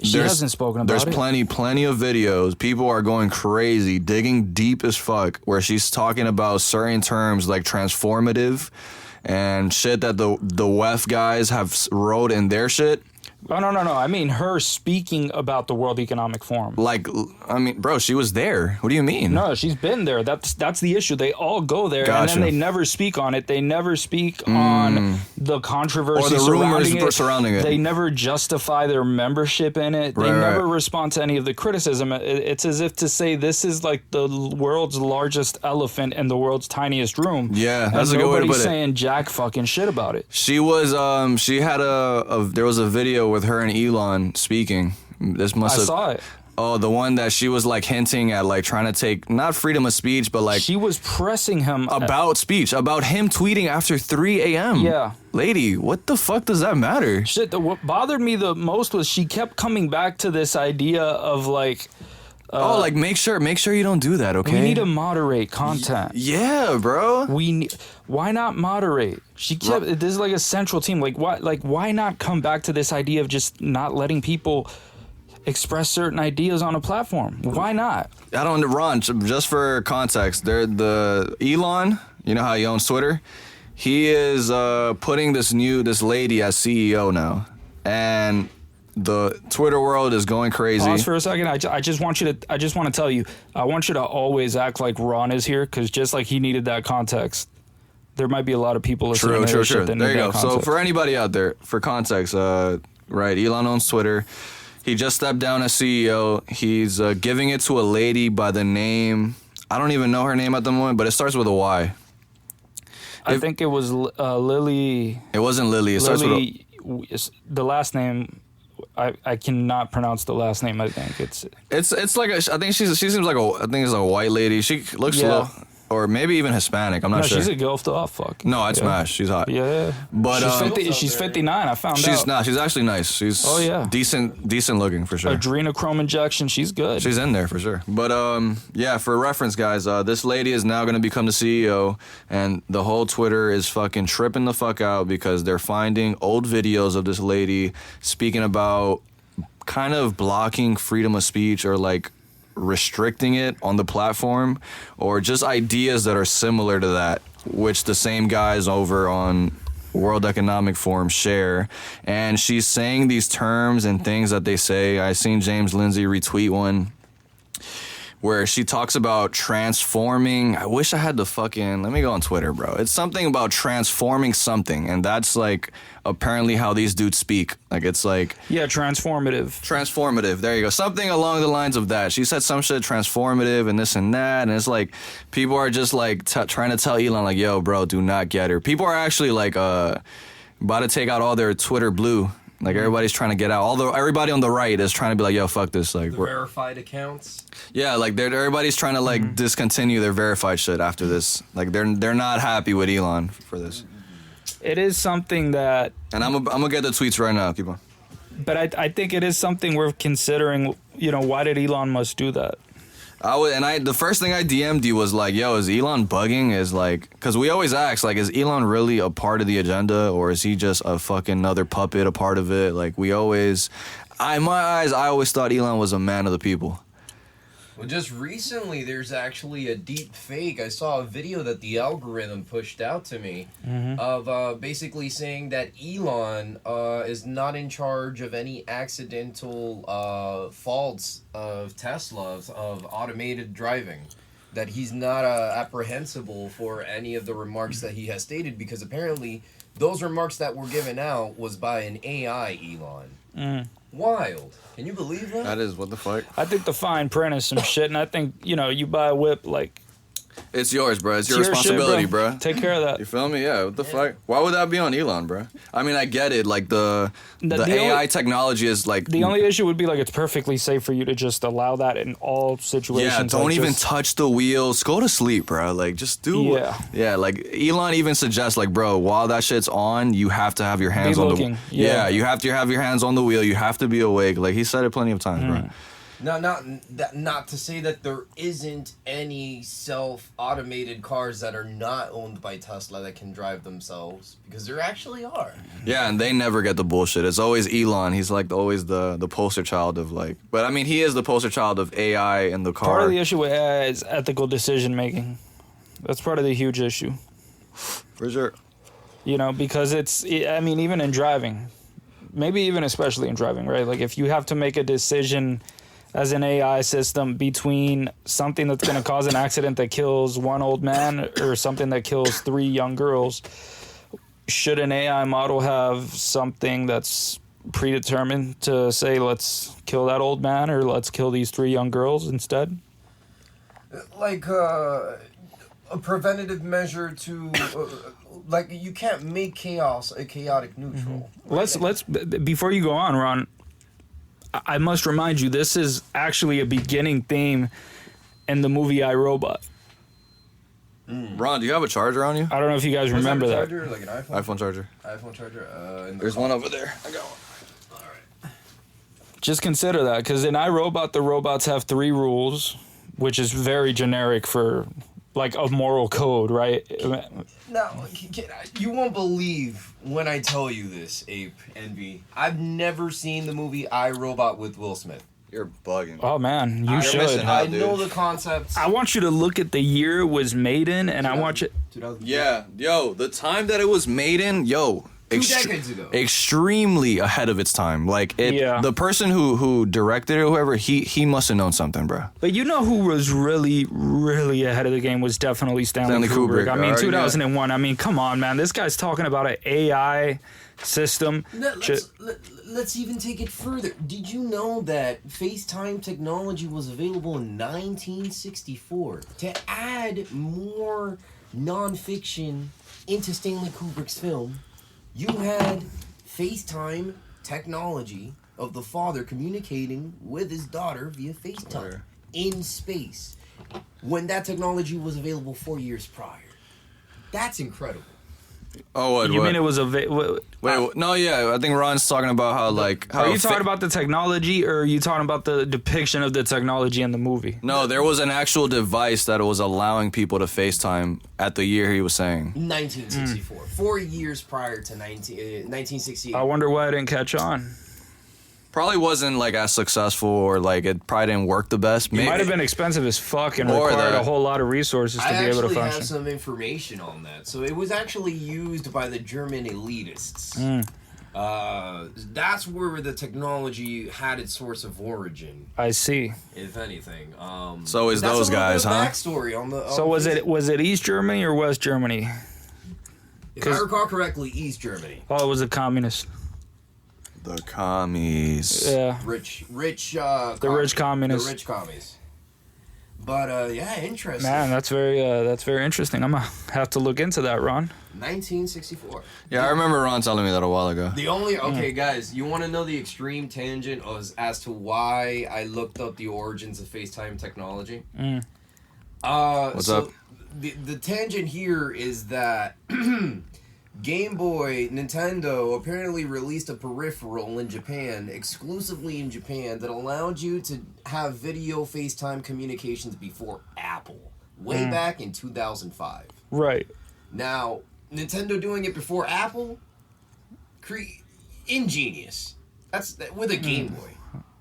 She hasn't spoken about it. There's plenty of videos. People are going crazy, digging deep as fuck, where she's talking about certain terms like transformative and shit that the WEF guys have wrote in their shit. Oh, no. I mean her speaking about the World Economic Forum. Like, I mean, bro, she was there. What do you mean? No, she's been there. That's the issue. They all go there, and Gotcha. then they never speak on it. They never speak on the controversy Or the rumors surrounding it. it. They never justify their membership in it. They Right, never right. respond to any of the criticism. It's as if to say this is like the world's largest elephant in the world's tiniest room. Yeah, and that's a good way to nobody's put it. saying jack fucking shit about it. She was, she had there was a video with her and Elon speaking. This must I have. saw it. Oh, the one that she was like hinting at, like trying to take not freedom of speech, but like She was pressing him about speech, about him tweeting after 3 a.m. Yeah. Lady, what the fuck does that matter? Shit, what bothered me the most was she kept coming back to this idea of like, like make sure you don't do that, okay? we need to moderate content. Yeah, bro. Why not moderate? She kept this is like a central team. Why not come back to this idea of just not letting people express certain ideas on a platform? Why not? I don't, Ron, just for context, the Elon, you know how he owns Twitter? He is putting this lady as CEO now. And the Twitter world is going crazy. Pause for a second. I just want to tell you, I want you to always act like Ron is here, because just like he needed that context, there might be a lot of people listening to this shit that There need you that go. context. So for anybody out there, for context, right, Elon owns Twitter. He just stepped down as CEO. He's giving it to a lady by the name, I don't even know her name at the moment, but it starts with a Y. I think it was Lily. It wasn't Lily. It starts with a, The last name, I cannot pronounce the last name. I think it's like I think she seems like I think it's like a white lady. She looks a little, or maybe even Hispanic. I'm not sure. She's a gilf though. Fuck. No, I'd smash. She's hot. Yeah. But she's 59. I found out. she's not. She's actually nice. She's decent looking for sure. Adrenochrome injection. She's good. She's in there for sure. But yeah, for reference, guys, this lady is now going to become the CEO, and the whole Twitter is fucking tripping the fuck out because they're finding old videos of this lady speaking about kind of blocking freedom of speech or like restricting it on the platform, or just ideas that are similar to that, which the same guys over on World Economic Forum share. And she's saying these terms and things that they say. I seen James Lindsay retweet one where she talks about transforming. I wish I had the fucking, let me go on Twitter, bro. It's something about transforming something, and that's like apparently how these dudes speak. Like it's like transformative. There you go. Something along the lines of that. She said some shit transformative and this and that, and it's like people are just like trying to tell Elon like, yo, bro, do not get her. People are actually like about to take out all their Twitter blue. Like everybody's trying to get out. Although everybody on the right is trying to be like, yo, fuck this. Like verified accounts. Yeah, like everybody's trying to like discontinue their verified shit after this. Like they're not happy with Elon for this. It is something that, and I'm gonna get the tweets right now. Keep on. But I think it is something worth considering. You know, why did Elon Musk do that? The first thing I DM'd you was like, yo, is Elon bugging? Is like, because we always ask, like, is Elon really a part of the agenda, or is he just a fucking another puppet, a part of it? Like, we always, in my eyes, I always thought Elon was a man of the people. Well, just recently, there's actually a deep fake. I saw a video that the algorithm pushed out to me of basically saying that Elon is not in charge of any accidental faults of Tesla, of automated driving. That he's not apprehensible for any of the remarks that he has stated, because apparently those remarks that were given out was by an AI Elon. Wild. Can you believe that? That is, what the fuck? I think the fine print is some shit, and I think, you buy a whip, like... It's yours, bro. It's your your shit, responsibility, bro. Take care of that. You feel me? Yeah, what the fuck? Why would that be on Elon, bro? I mean, I get it. Like, the AI technology is, like... The only issue would be, like, it's perfectly safe for you to just allow that in all situations. Yeah, don't like, even touch the wheels. Go to sleep, bro. Like, just do... Yeah. Yeah, like, Elon even suggests, like, bro, while that shit's on, you have to have your hands on looking. the... Yeah. you have to have your hands on the wheel. You have to be awake. Like, he said it plenty of times, bro. No, not to say that there isn't any self-automated cars that are not owned by Tesla that can drive themselves, because there actually are. Yeah, and they never get the bullshit. It's always Elon. He's like always the poster child of like... But I mean, he is the poster child of AI in the car. Part of the issue with AI is ethical decision making. That's part of the huge issue. For sure. Because even in driving, maybe even especially in driving, right? Like, if you have to make a decision as an AI system between something that's going to cause an accident that kills one old man or something that kills 3 young girls, should an AI model have something that's predetermined to say, let's kill that old man or let's kill these 3 young girls instead? Like a preventative measure to... like, you can't make chaos a chaotic neutral. Let's before you go on, Ron, I must remind you, this is actually a beginning theme in the movie I, Robot. Ron, do you have a charger on you? I don't know if you guys remember that. Charger, like an iPhone? iPhone charger. iPhone charger. There's one over there. I got one. All right. Just consider that, because in iRobot, the robots have 3 rules, which is very generic for, like, a moral code, right? Now, you won't believe when I tell you this, Ape Envy. I've never seen the movie I, Robot with Will Smith. You're bugging. Oh, man, you You're should. missing out. I know the concepts. I want you to look at the year it was made in, and I want you... 2000. Yeah, yo, the time that it was made in, 2 decades ago. Extremely ahead of its time. Like, the person who directed it, whoever, he must have known something, bro. But you know who was really, really ahead of the game was definitely Stanley Kubrick. I mean, 2001. I mean, come on, man. This guy's talking about an AI system. Let's even take it further. Did you know that FaceTime technology was available in 1964? To add more nonfiction into Stanley Kubrick's film, you had FaceTime technology of the father communicating with his daughter via FaceTime in space, when that technology was available 4 years prior. That's incredible. Oh, what? You mean it was a... Wait, no, yeah, I think Ron's talking about how, like... How are you talking about the technology, or are you talking about the depiction of the technology in the movie? No, there was an actual device that was allowing people to FaceTime at the year he was saying. 1964. 4 years prior to 1968. I wonder why I didn't catch on. Probably wasn't, like, as successful, or, like, it probably didn't work the best. It might have been expensive as fuck and required a whole lot of resources to be able to function. I actually have some information on that. So it was actually used by the German elitists. That's where the technology had its source of origin. I see. If anything. So is those guys, huh? Backstory on the. So was it East Germany or West Germany? If I recall correctly, East Germany. Oh, it was a communist. The commies. Yeah. Rich. The rich communists. The rich commies. But yeah, interesting. Man, that's very interesting. I'm gonna have to look into that, Ron. 1964. Yeah, I remember Ron telling me that a while ago. The only guys, you want to know the extreme tangent as to why I looked up the origins of FaceTime technology? What's up? The tangent here is that Game Boy, Nintendo apparently released a peripheral in Japan, exclusively in Japan, that allowed you to have video FaceTime communications before Apple, way back in 2005. Right. Now, Nintendo doing it before Apple, ingenious. That's with a Game Boy.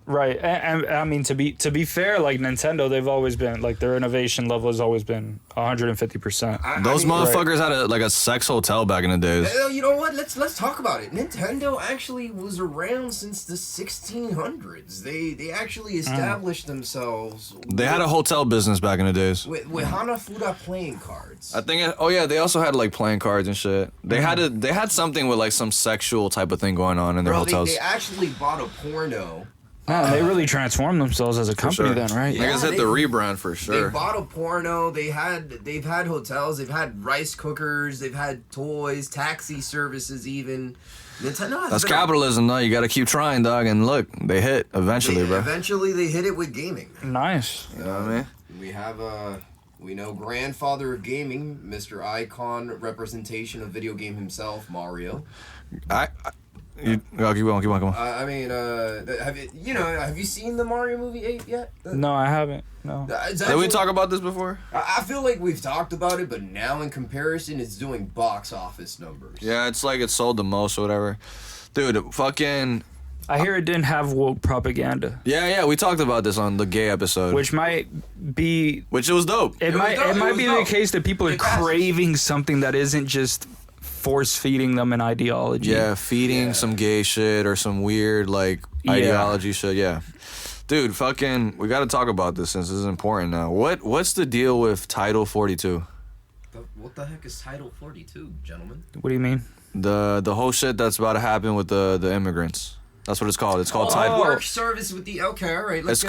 Right, and I mean to be fair, like Nintendo, they've always been like their innovation level has always been 150%. Those motherfuckers had a sex hotel back in the days. You know what? Let's talk about it. Nintendo actually was around since the 1600s. They actually established themselves. They had a hotel business back in the days. With Hanafuda playing cards. I think. They also had like playing cards and shit. They had something with like some sexual type of thing going on in their hotels. They actually bought a porno. Man, they really transformed themselves as a company sure. then, right? Yeah, niggas hit the rebrand for sure. They bought a porno. They've had hotels. They've had rice cookers. They've had toys, taxi services, even. Nintendo. That's capitalism, though. You got to keep trying, dog. And look, they hit eventually, bro. Eventually, they hit it with gaming. Nice. You know what I mean? We have we know grandfather of gaming, Mr. Icon representation of video game himself, Mario. Keep going, come on. I mean, have you seen the Mario movie 8 yet? No, I haven't. No. Did we talk about this before? I feel like we've talked about it, but now in comparison, it's doing box office numbers. Yeah, it's like it sold the most or whatever. Dude, fucking... I hear it didn't have woke propaganda. Yeah, we talked about this on the gay episode. Which might be... Which it was dope. It might be the case that people are craving something that isn't just force feeding them an ideology. Yeah, feeding some gay shit or some weird like ideology shit. Yeah, dude, fucking, we got to talk about this since this is important now. What's the deal with Title 42? What the heck is Title 42, gentlemen? What do you mean? The whole shit that's about to happen with the immigrants. That's what it's called. It's called Title. Work service with the okay, all right. It's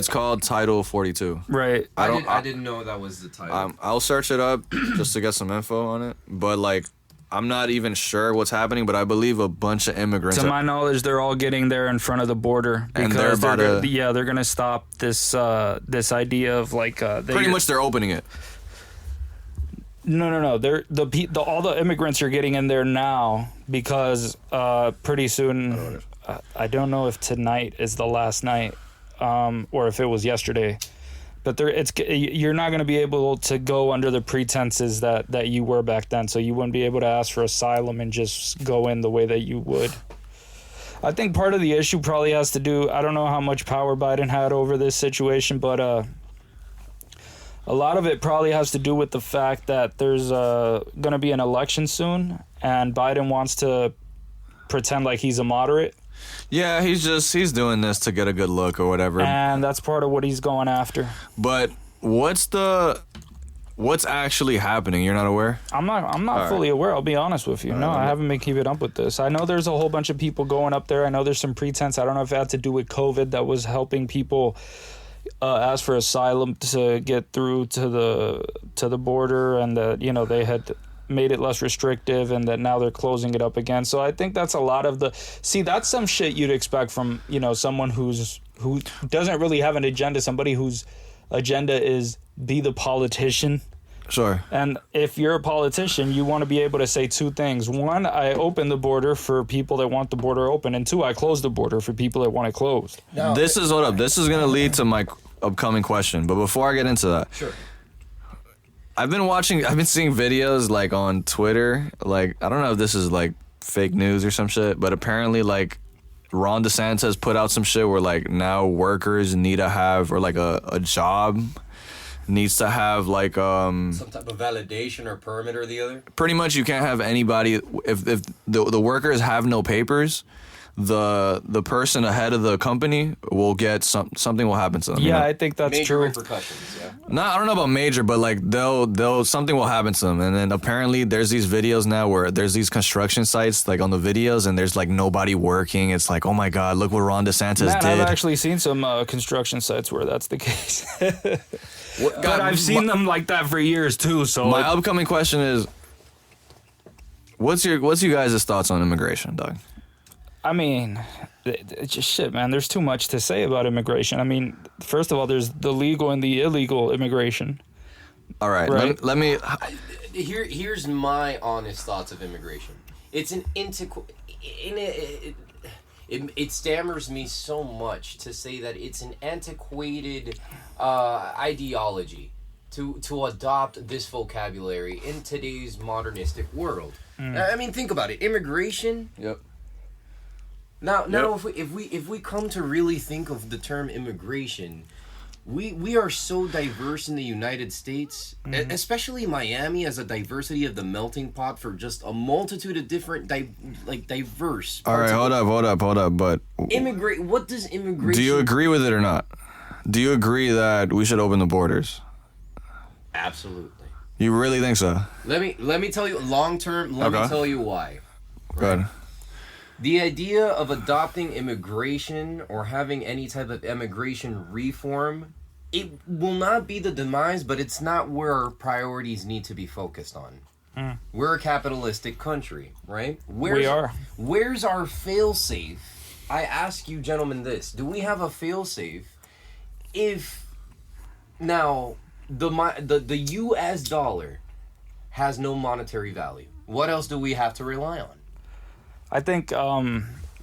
called Title 42. Right. I didn't know that was the title. I'll search it up just to get some info on it, but like. I'm not even sure what's happening, but I believe a bunch of immigrants. To my knowledge, they're all getting there in front of the border because they're gonna stop this idea of like pretty much they're opening it. No. They're all the immigrants are getting in there now because pretty soon. I don't know if tonight is the last night, or if it was yesterday. But you're not going to be able to go under the pretenses that you were back then. So you wouldn't be able to ask for asylum and just go in the way that you would. I think part of the issue probably has to do, I don't know how much power Biden had over this situation, but a lot of it probably has to do with the fact that there's going to be an election soon, and Biden wants to pretend like he's a moderate. Yeah, he's doing this to get a good look or whatever. And that's part of what he's going after. But what's actually happening? You're not aware? I'm not fully aware, I'll be honest with you. No, I haven't been keeping up with this. I know there's a whole bunch of people going up there. I know there's some pretense. I don't know if it had to do with COVID that was helping people ask for asylum to get through to the border, and that they had made it less restrictive, and that now they're closing it up again. So I think that's a lot of that's some shit you'd expect from someone who doesn't really have an agenda, somebody whose agenda is be the politician. Sure. And if you're a politician, you want to be able to say two things. One, I open the border for people that want the border open, and two, I close the border for people that want it closed. No, this is going to lead to my upcoming question, but before I get into that. Sure. I've been seeing videos like on Twitter, like I don't know if this is like fake news or some shit, but apparently like Ron DeSantis put out some shit where like now workers need to have, or like a job needs to have like some type of validation or permit or the other. Pretty much you can't have anybody if the workers have no papers. The person ahead of the company will get something will happen to them. Yeah, I think that's major true. Repercussions. Yeah. No, I don't know about major, but like they'll something will happen to them. And then apparently there's these videos now where there's these construction sites like on the videos, and there's like nobody working. It's like, oh my god, look what Ron DeSantis did. I've actually seen some construction sites where that's the case. But I've seen them like that for years too. So my upcoming question is, what's you guys' thoughts on immigration, Doug? I mean, it's just shit, man. There's too much to say about immigration. I mean, first of all, there's the legal and the illegal immigration. All right. Let me. Here's my honest thoughts of immigration. It's it stammers me so much to say that it's an antiquated ideology to adopt this vocabulary in today's modernistic world. I mean, think about it. Immigration. Yep. Now, if we come to really think of the term immigration, we are so diverse in the United States, especially Miami, as a diversity of the melting pot for just a multitude of different diverse. All right, hold up. But what does immigration? do you agree with it or not? Do you agree that we should open the borders? Absolutely. You really think so? Let me tell you long term. Let me tell you why. Go ahead. The idea of adopting immigration or having any type of immigration reform, it will not be the demise, but it's not where our priorities need to be focused on. We're a capitalistic country, right? We are. Where's our fail-safe? I ask you gentlemen this. Do we have a fail-safe if now the US dollar has no monetary value? What else do we have to rely on? I think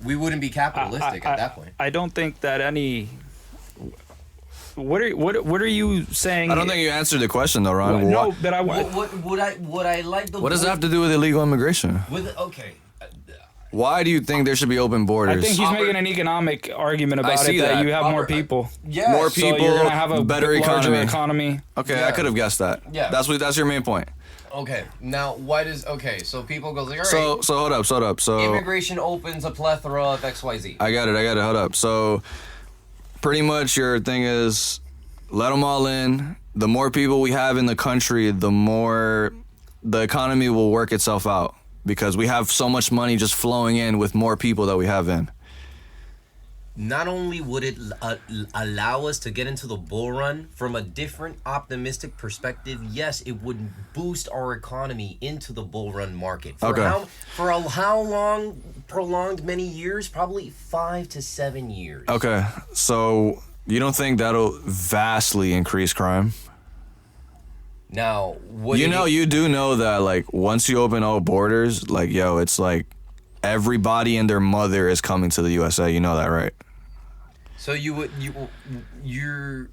we wouldn't be capitalistic at that point. I don't think that any. What are you saying? I don't think you answered the question though, Ron. No, but I Would I like the. What does that have to do with illegal immigration? Okay. Why do you think there should be open borders? I think he's making an economic argument about it that you have more people. Yeah. More people, so you're gonna have a better larger economy. Okay, Yeah. I could have guessed that. Yeah. That's your main point. Okay. Now, so people go like, all right. So hold up. So Immigration opens a plethora of XYZ. I got it. Hold up. So pretty much your thing is let them all in. The more people we have in the country, the more the economy will work itself out because we have so much money just flowing in with more people that we have in. Not only would it allow us to get into the bull run from a different optimistic perspective, yes, it would boost our economy into the bull run market. For how long? Prolonged many years? Probably 5 to 7 years. Okay, so you don't think that'll vastly increase crime? Now, you do know that like once you open all borders, like it's like everybody and their mother is coming to the USA. You know that, right? So you're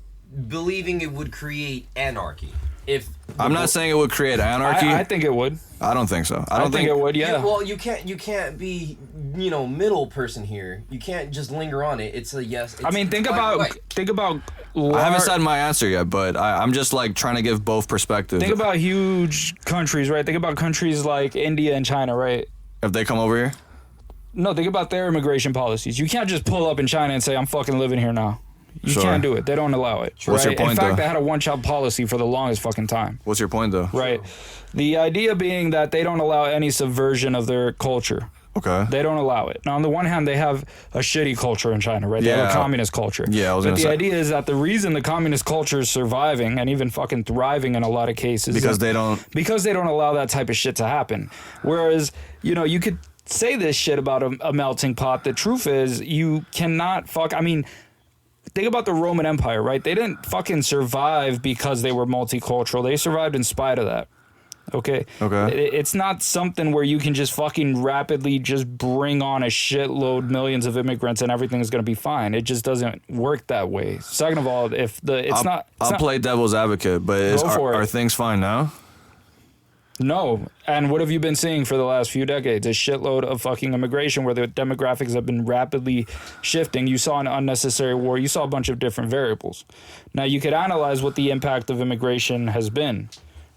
believing it would create anarchy if I'm not saying it would create anarchy. I think it would. I don't think so. I don't think it would. Yeah. Well, you can't be middle person here. You can't just linger on it. It's a yes. I mean, think about. I haven't said my answer yet, but I'm just like trying to give both perspectives. Think about huge countries, right? Think about countries like India and China, right? If they come over here. No, think about their immigration policies. You can't just pull up in China and say, I'm fucking living here now. You can't do it. They don't allow it. What's your point, In fact, though? they had a one-child policy for the longest fucking time. What's your point, though? Right. The idea being that they don't allow any subversion of their culture. Okay. They don't allow it. Now, on the one hand, they have a shitty culture in China, right? They have a communist culture. Yeah, I was going to say. But the idea is that the reason the communist culture is surviving and even fucking thriving in a lot of cases because they don't allow that type of shit to happen. Whereas, you could say this shit about a melting pot. The truth is, you cannot think about the Roman Empire, right? They didn't fucking survive because they were multicultural. They survived in spite of that. Okay? It's not something where you can just fucking rapidly just bring on a shitload, millions of immigrants and everything is going to be fine. It just doesn't work that way. Second of all, I'll play devil's advocate, but are things fine now? No. And what have you been seeing for the last few decades? A shitload of fucking immigration where the demographics have been rapidly shifting. You saw an unnecessary war. You saw a bunch of different variables. Now, you could analyze what the impact of immigration has been,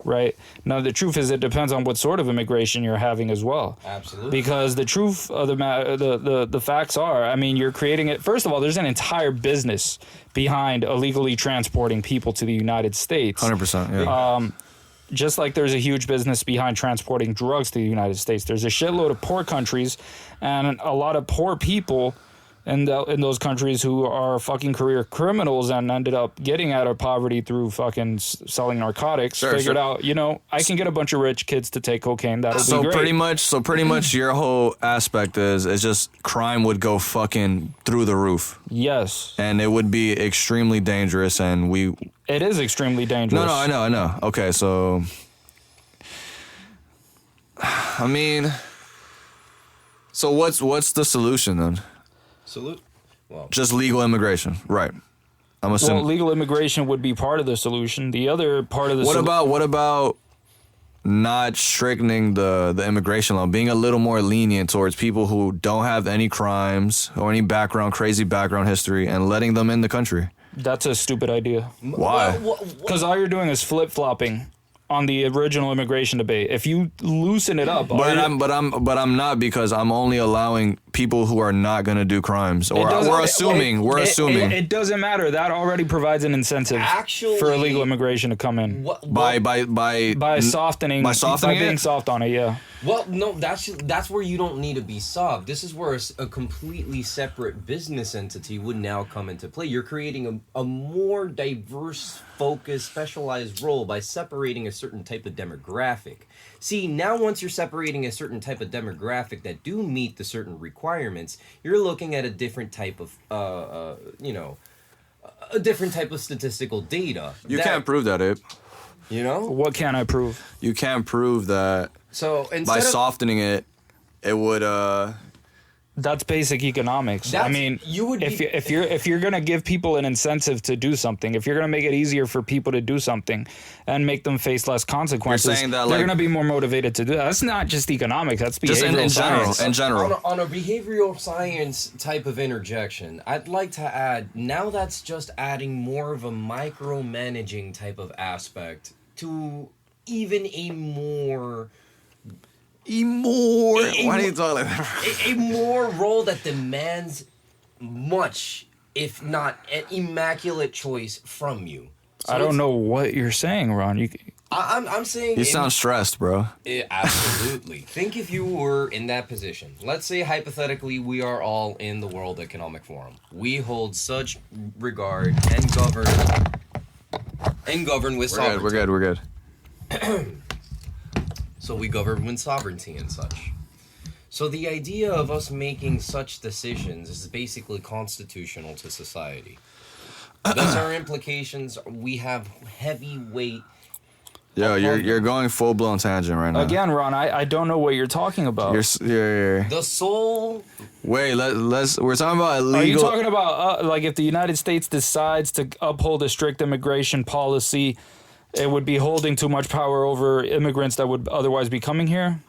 right? Now, the truth is it depends on what sort of immigration you're having as well. Absolutely. Because the truth of the facts are, you're creating it. First of all, there's an entire business behind illegally transporting people to the United States. 100%, yeah. Just like there's a huge business behind transporting drugs to the United States. There's a shitload of poor countries and a lot of poor people in those countries who are fucking career criminals and ended up getting out of poverty through fucking selling narcotics. Figured out, I can get a bunch of rich kids to take cocaine. That'll be great. Pretty much your whole aspect is just crime would go fucking through the roof. Yes. And it would be extremely dangerous and It is extremely dangerous. No, I know. Okay, so so what's the solution then? Well, just legal immigration, right? I'm assuming. Well, legal immigration would be part of the solution. The other part of the What about not strictening the immigration law, being a little more lenient towards people who don't have any crimes or any crazy background history, and letting them in the country. That's a stupid idea. Why? Because all you're doing is flip-flopping on the original immigration debate. If you loosen it up, But I'm not, because I'm only allowing people who are not gonna do crimes, or we're assuming. It doesn't matter. That already provides an incentive for illegal immigration to come in by softening, by being it? soft on it. Yeah. Well, no, that's where you don't need to be soft. This is where a completely separate business entity would now come into play. You're creating a more diverse, focused, specialized role by separating a certain type of demographic. See, now once you're separating a certain type of demographic that do meet the certain requirements, you're looking at a different type of, a different type of statistical data. You can't prove that, Abe. You know? What can I prove? You can't prove that. So by softening it, it would. That's basic economics. I mean, if you're gonna give people an incentive to do something, if you're gonna make it easier for people to do something, and make them face less consequences, You're saying that, they're gonna be more motivated to do that. That's not just economics. That's behavioral science. In general. On a behavioral science type of interjection, I'd like to add, now that's just adding more of a micromanaging type of aspect to even a more... Why do you talk like that? A more role that demands much, if not an immaculate choice from you. So I don't know what you're saying, Ron. I'm saying... You sound stressed, bro. Absolutely. Think if you were in that position. Let's say, hypothetically, we are all in the World Economic Forum. We hold such regard and govern with sovereignty. We're good. So we govern with sovereignty and such. So the idea of us making such decisions is basically constitutional to society. Thus our implications, we have heavy weight. Yo, you're going full blown tangent right now. Again, Ron, I don't know what you're talking about. You're The soul... Wait, we're talking about illegal... Are you talking about, like, if the United States decides to uphold a strict immigration policy, it would be holding too much power over immigrants that would otherwise be coming here?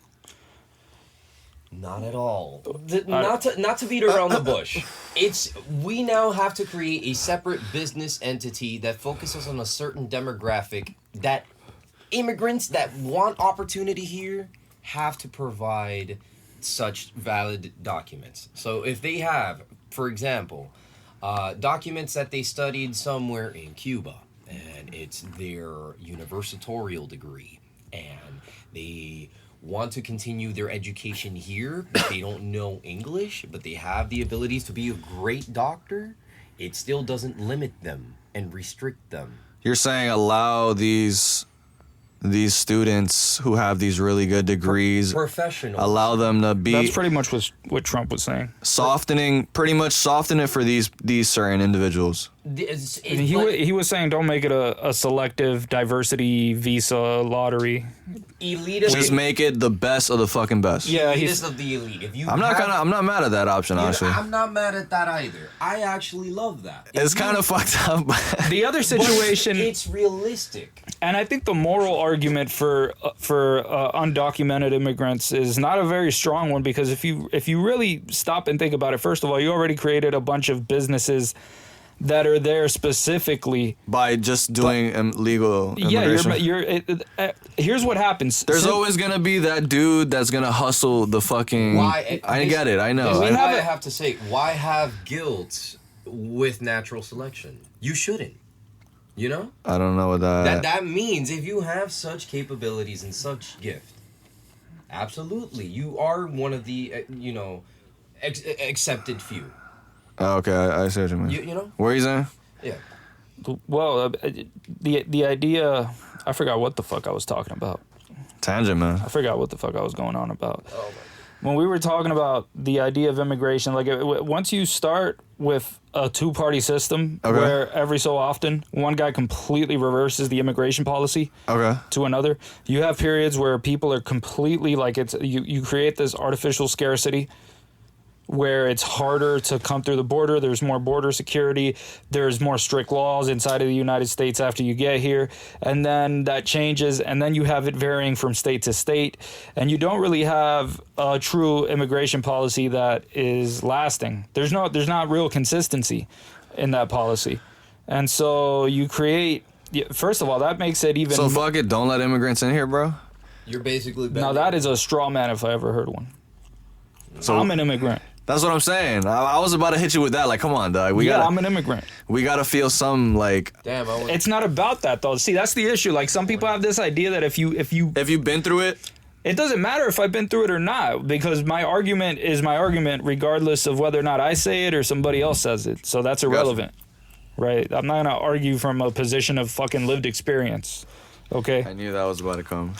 Not at all. Not to beat around the bush. We now have to create a separate business entity that focuses on a certain demographic that immigrants that want opportunity here have to provide such valid documents. So if they have, for example, documents that they studied somewhere in Cuba, and it's their universitorial degree, and they want to continue their education here, but they don't know English, but they have the abilities to be a great doctor, it still doesn't limit them and restrict them. You're saying allow these students who have these really good degrees, professionals, allow them to be... That's pretty much what Trump was saying. Soften it for these certain individuals. He was saying don't make it a selective diversity visa lottery. Elitist. Just make it the best of the fucking best. Yeah, elitist of the elite. If you I'm not mad at that option, honestly. I'm not mad at that either. I actually love that. It's kind of fucked up. The other situation, it's realistic. And I think the moral argument for undocumented immigrants is not a very strong one, because if you really stop and think about it, first of all, you already created a bunch of businesses that are there specifically by just doing legal immigration. Here's what happens. There's always gonna be that dude that's gonna hustle the fucking... I get it, I know. I have to say, why have guilt with natural selection? You shouldn't. You know? I don't know what that means. If you have such capabilities and such gift, absolutely, you are one of the accepted few. Oh, okay, I see what you mean. You know? What are you saying? Yeah. Well, the idea, I forgot what the fuck I was talking about. Tangent, man. I forgot what the fuck I was going on about. Oh, my. When we were talking about the idea of immigration, like once you start with a two-party system, where every so often one guy completely reverses the immigration policy to another, you have periods where people are completely like you create this artificial scarcity where it's harder to come through the border. There's more border security. There's more strict laws inside of the United States after you get here. And then that changes. And then you have it varying from state to state. And you don't really have a true immigration policy that is lasting. There's not real consistency in that policy. And so you create, first of all, that makes it even... So fuck it, don't let immigrants in here, bro? You're basically... Now that is a straw man if I ever heard one. So I'm an immigrant. That's what I'm saying. I was about to hit you with that. Like, come on, dog. I'm an immigrant. We gotta feel some like. Damn, it's not about that though. See, that's the issue. Like some people have this idea that if you've been through it, it doesn't matter if I've been through it or not, because my argument is my argument regardless of whether or not I say it or somebody else says it. So that's irrelevant, right? I'm not gonna argue from a position of fucking lived experience. Okay. I knew that was about to come.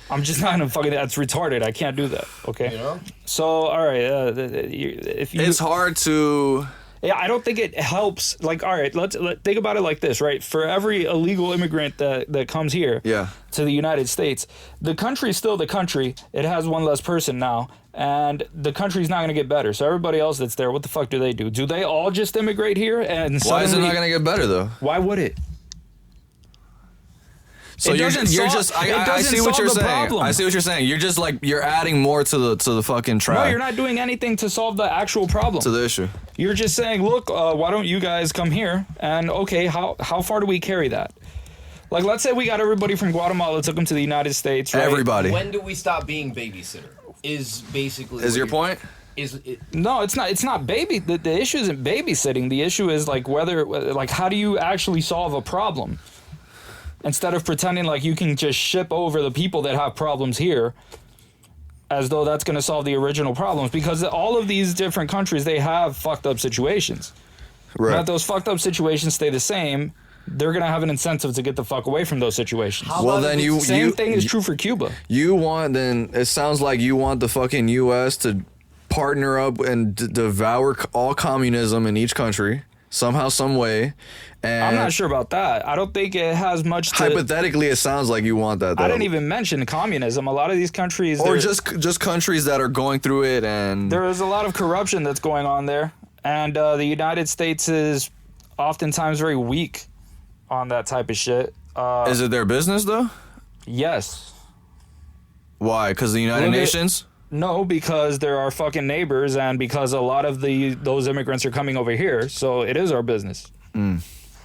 I'm just not gonna fucking. That's retarded. I can't do that. Okay. You know. So all right, if you. It's hard to. Yeah, I don't think it helps. Like, all right, let's think about it like this, right? For every illegal immigrant that comes here to the United States, the country is still the country. It has one less person now, and the country's not going to get better. So everybody else that's there, what the fuck do? Do they all just immigrate here? And why is it not going to get better, though? Why would it? So I see what you're saying. Problem. I see what you're saying. You're just like you're adding more to the fucking trap. No, you're not doing anything to solve the actual problem. To the issue. You're just saying, look, why don't you guys come here? And okay, how far do we carry that? Like, let's say we got everybody from Guatemala, took them to the United States. Right? Everybody. When do we stop being babysitter? Is basically. Is your point? No, it's not. It's not baby. The issue isn't babysitting. The issue is like how do you actually solve a problem? Instead of pretending like you can just ship over the people that have problems here as though that's going to solve the original problems, because all of these different countries, they have fucked up situations. Right. Now, if those fucked up situations stay the same, they're going to have an incentive to get the fuck away from those situations. Well, then same thing is true for Cuba. It sounds like you want the fucking U.S. to partner up and devour all communism in each country. Somehow, some way. And I'm not sure about that. I don't think it has much to... Hypothetically, it sounds like you want that, though. I didn't even mention communism. A lot of these countries... Or just countries that are going through it, and... There is a lot of corruption that's going on there. And the United States is oftentimes very weak on that type of shit. Is it their business, though? Yes. Why? Because the United Nations? No, because they're our fucking neighbors, and because a lot of those immigrants are coming over here, so it is our business. I'm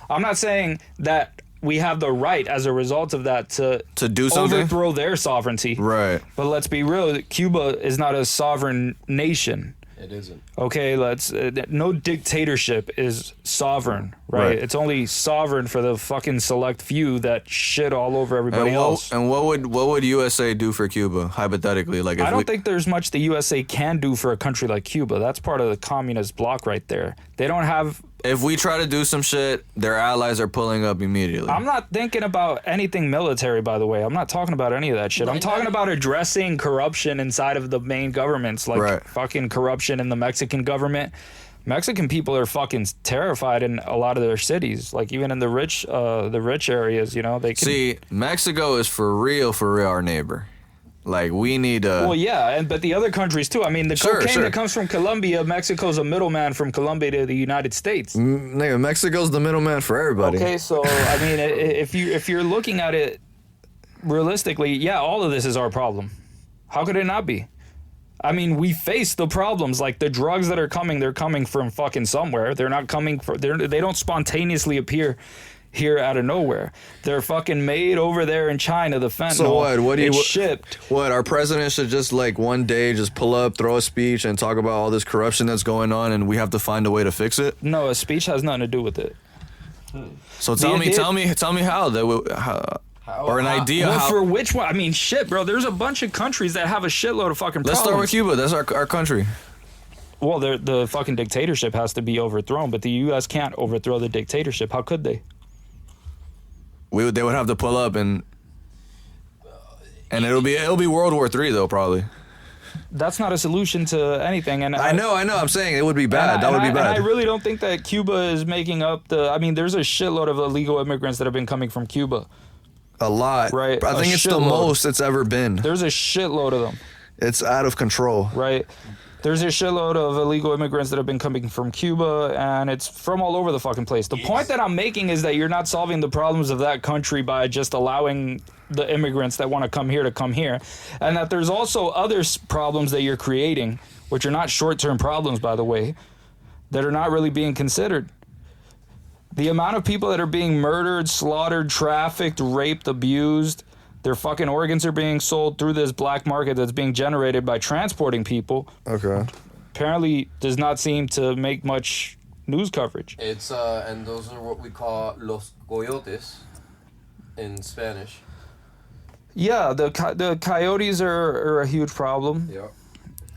not saying that we have the right as a result of that to do something, overthrow their sovereignty. Right. But let's be real, Cuba is not a sovereign nation. It isn't. Okay, no dictatorship is sovereign, right? It's only sovereign for the fucking select few that shit all over everybody else. And what would USA do for Cuba, hypothetically? Like, I don't think there's much the USA can do for a country like Cuba. That's part of the communist bloc right there. They don't have... If we try to do some shit, their allies are pulling up immediately. I'm not thinking about anything military, by the way. I'm not talking about any of that shit. I'm talking about addressing corruption inside of the main governments, like fucking corruption in the Mexican government. Mexican people are fucking terrified in a lot of their cities, like even in the rich areas. You know, they can... See, Mexico is for real our neighbor. Like, we need a... Well, yeah, but the other countries, too. I mean, the cocaine that comes from Colombia, Mexico's a middleman from Colombia to the United States. Nigga, Mexico's the middleman for everybody. Okay, so, I mean, if you're looking at it realistically, yeah, all of this is our problem. How could it not be? I mean, we face the problems. Like, the drugs that are coming, they're coming from fucking somewhere. They're not coming from... They don't spontaneously appear here out of nowhere. They're fucking made over there in China, the fentanyl. So what do you... shipped. What, our president should just, like, one day just pull up, throw a speech, and talk about all this corruption that's going on, and we have to find a way to fix it? No, a speech has nothing to do with it. So tell me how or an idea well, how... For which one? I mean, shit, bro. There's a bunch of countries that have a shitload of fucking problems. Let's start with Cuba. That's our country. Well, the fucking dictatorship has to be overthrown, but the U.S. can't overthrow the dictatorship. How could they? They would have to pull up, and it'll be World War III, though, probably. That's not a solution to anything. And I know. I'm saying it would be bad. That would be bad. And I really don't think that Cuba is making up I mean, there's a shitload of illegal immigrants that have been coming from Cuba. A lot. Right. I think it's the most it's ever been. There's a shitload of them. It's out of control. right? There's a shitload of illegal immigrants that have been coming from Cuba, and it's from all over the fucking place. The point that I'm making is that you're not solving the problems of that country by just allowing the immigrants that want to come here, and that there's also other problems that you're creating, which are not short-term problems, by the way, that are not really being considered. The amount of people that are being murdered, slaughtered, trafficked, raped, abused, their fucking organs are being sold through this black market that's being generated by transporting people. Okay. Apparently does not seem to make much news coverage. It's and those are what we call los coyotes in Spanish. Yeah, the coyotes are a huge problem. Yeah.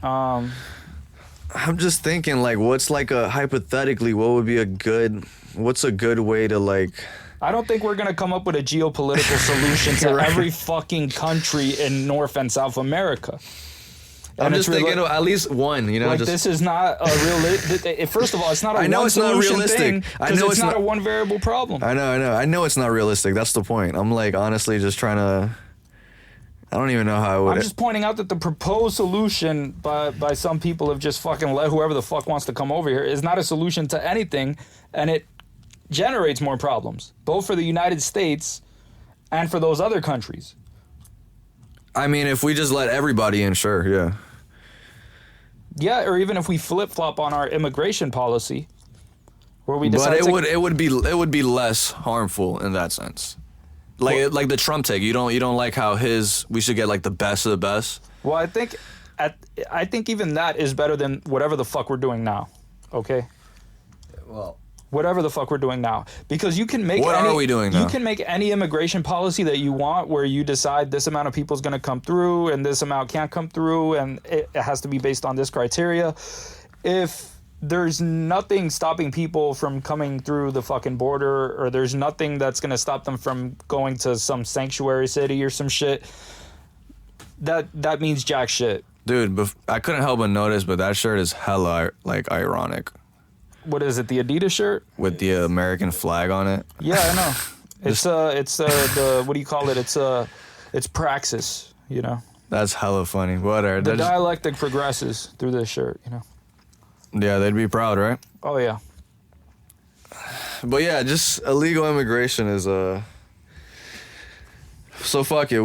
I'm just thinking, like, what's like a hypothetically, what would be what's a good way to like. I don't think we're gonna come up with a geopolitical solution to Right. every fucking country in North and South America. I'm And just it's thinking of at least one, you know. like just, this is not a real. First of all, it's not a I know one it's not solution realistic. thing I because know it's it's not not- a one variable problem. I know it's not realistic. That's the point. I'm like honestly just trying to. I don't even know how I would. I'm just pointing out that the proposed solution by some people of just fucking let whoever the fuck wants to come over here is not a solution to anything, and it generates more problems, both for the United States and for those other countries. I mean, if we just let everybody in, sure, yeah. Yeah, or even if we flip-flop on our immigration policy, where we decide But it would be less harmful in that sense. Like the Trump take. You don't like how we should get like the best of the best. Well, I think even that is better than whatever the fuck we're doing now. Okay? Well, Whatever the fuck we're doing now, because you can make What are we doing now? You can make any immigration policy that you want, where you decide this amount of people is going to come through and this amount can't come through, and it has to be based on this criteria. If there's nothing stopping people from coming through the fucking border, or there's nothing that's going to stop them from going to some sanctuary city or some shit, that means jack shit. Dude, I couldn't help but notice, but that shirt is hella like ironic What is it? The Adidas shirt? with the American flag on it. Yeah, I know. It's the what do you call it? It's praxis, you know. That's hella funny. Whatever. The dialectic progresses through this shirt, you know. Yeah, they'd be proud, right? Oh yeah. But yeah, just illegal immigration is So fuck it.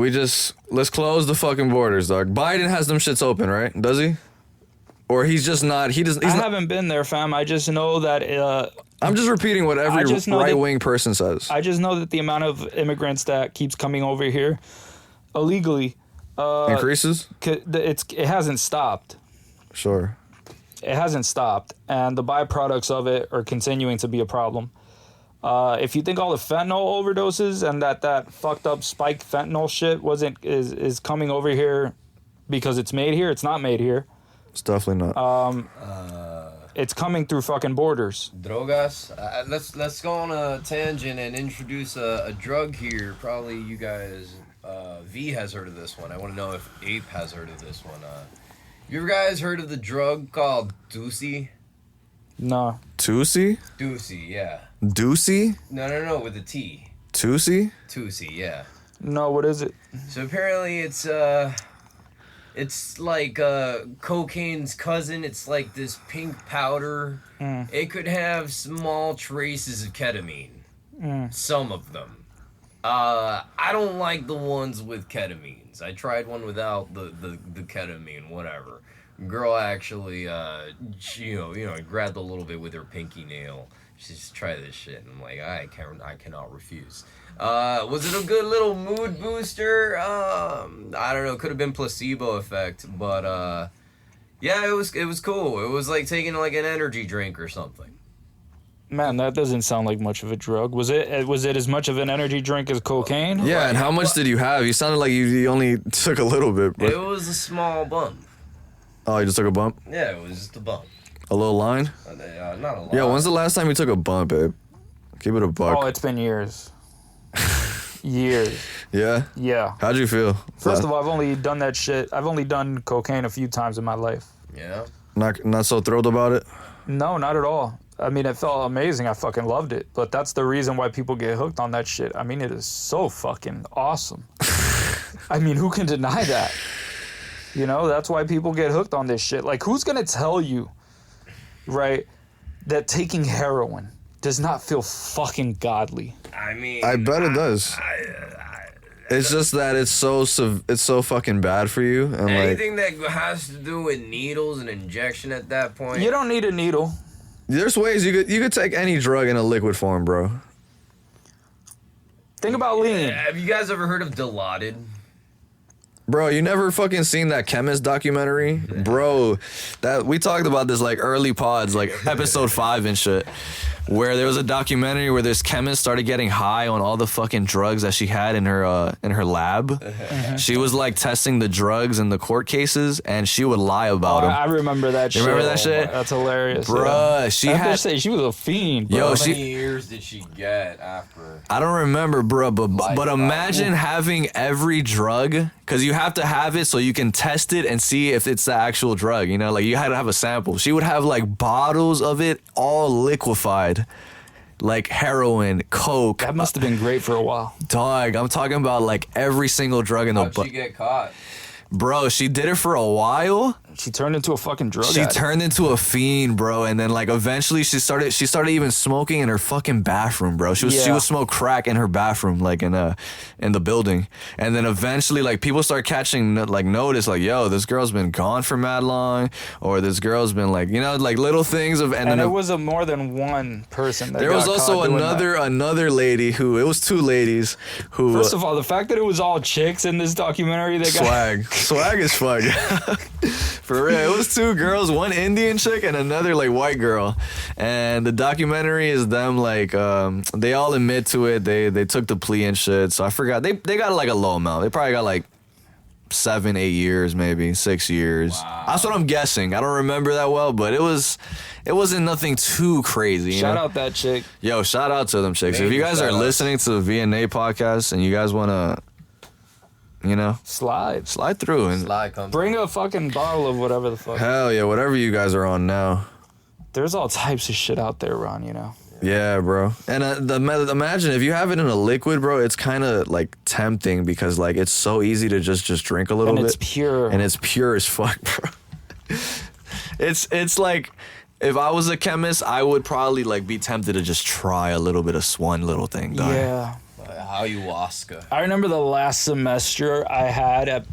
Let's close the fucking borders, dog. Biden has them shits open, right? Does he? Or he's just not. He's I not. haven't been there, fam. I just know that I'm just repeating what every just know that- right-wing person says. I just know that the amount of immigrants that keeps coming over here illegally Increases? it hasn't stopped. Sure. It hasn't stopped, and the byproducts of it are continuing to be a problem. If you think all the fentanyl overdoses and that fucked up spike fentanyl shit is coming over here because it's made here, it's not made here. It's definitely not. It's coming through fucking borders. drogas. Let's go on a tangent and introduce a drug here. Probably you guys, V has heard of this one. I want to know if Ape has heard of this one. You guys heard of the drug called Doocy? No. Tusi? Doocy, yeah. Doocy? No, with a T. Tusi? Doocy, yeah. No, what is it? So apparently it's like cocaine's cousin. It's like this pink powder. It could have small traces of ketamine. Some of them. I don't like the ones with ketamines. I tried one without the ketamine, whatever. Girl actually, she, grabbed a little bit with her pinky nail. She says, try this shit. And I'm like, I cannot refuse. Was it a good little mood booster? I don't know. Could have been placebo effect, but yeah, it was cool. It was like taking like an energy drink or something. Man, that doesn't sound like much of a drug. Was it as much of an energy drink as cocaine? Yeah, and how much did you have? You sounded like you only took a little bit. But... It was a small bump. Oh, you just took a bump? Yeah, it was just a bump. A little line? Not a lot. Yeah, when's the last time you took a bump, babe? Keep it a buck. Oh, it's been years. Years. Yeah? Yeah. How'd you feel? First of all, I've only done that shit. I've only done cocaine a few times in my life. Yeah. Not so thrilled about it? No, not at all. I mean, it felt amazing. I fucking loved it. But that's the reason why people get hooked on that shit. I mean, it is so fucking awesome. I mean, who can deny that? You know, that's why people get hooked on this shit. Like, who's gonna tell you, right, that taking heroin does not feel fucking godly? I mean, I bet it does. It's just that it's so fucking bad for you, and anything that has to do with needles and injection at that point. You don't need a needle. there's ways you could take any drug in a liquid form, bro. Think about lean. Have you guys ever heard of Dilaudid? Bro, you never fucking seen that Chemist documentary? Bro, that we talked about this like early pods, like episode 5 and shit. Where there was a documentary where this chemist started getting high on all the fucking drugs that she had in her lab. She was like testing the drugs in the court cases, and she would lie about them. I remember that shit. You remember that shit? That's hilarious. Bruh, yeah. she That had... bitch said she was a fiend, bro. Yo, How many years did she get after? I don't remember, bro, but imagine having every drug, because you have to have it so you can test it and see if it's the actual drug, you know? Like, you had to have a sample. She would have, like, bottles of it all liquefied. Like heroin, coke. That must have been great for a while. Dog, I'm talking about, like, every single drug in the... How'd she get caught? Bro, she did it for a while. She turned into a fucking drug She addict. turned into a fiend, bro, and then like eventually she started even smoking in her fucking bathroom, bro. She would smoke crack in her bathroom, like in the building, and then eventually like people start catching like notice, like, yo, this girl's been gone for mad long, or this girl's been like, you know, like little things of, and then there was more than one person. That there was got also caught doing another lady who, it was 2 ladies who. First of all, the fact that it was all chicks in this documentary, they got swag is fuck. For real, it was 2 girls, one Indian chick and another like white girl, and the documentary is them like they all admit to it. They took the plea and shit. So I forgot they got like a low amount. They probably got like 7-8 years, maybe 6 years. Wow. That's what I'm guessing. I don't remember that well, but it wasn't nothing too crazy. Shout out that chick. Yo, shout out to them chicks. If you guys are listening to the VNA podcast and you guys wanna, you know, slide through and bring a fucking bottle of whatever the fuck. Hell yeah, whatever you guys are on now. There's all types of shit out there, Ron, you know. Yeah, bro. And imagine if you have it in a liquid, bro, it's kind of like tempting because like it's so easy to just drink a little bit. And it's pure. And it's pure as fuck, bro. It's like if I was a chemist, I would probably like be tempted to just try a little bit of one little thing, dog. Yeah. Ayahuasca. I remember the last semester I had at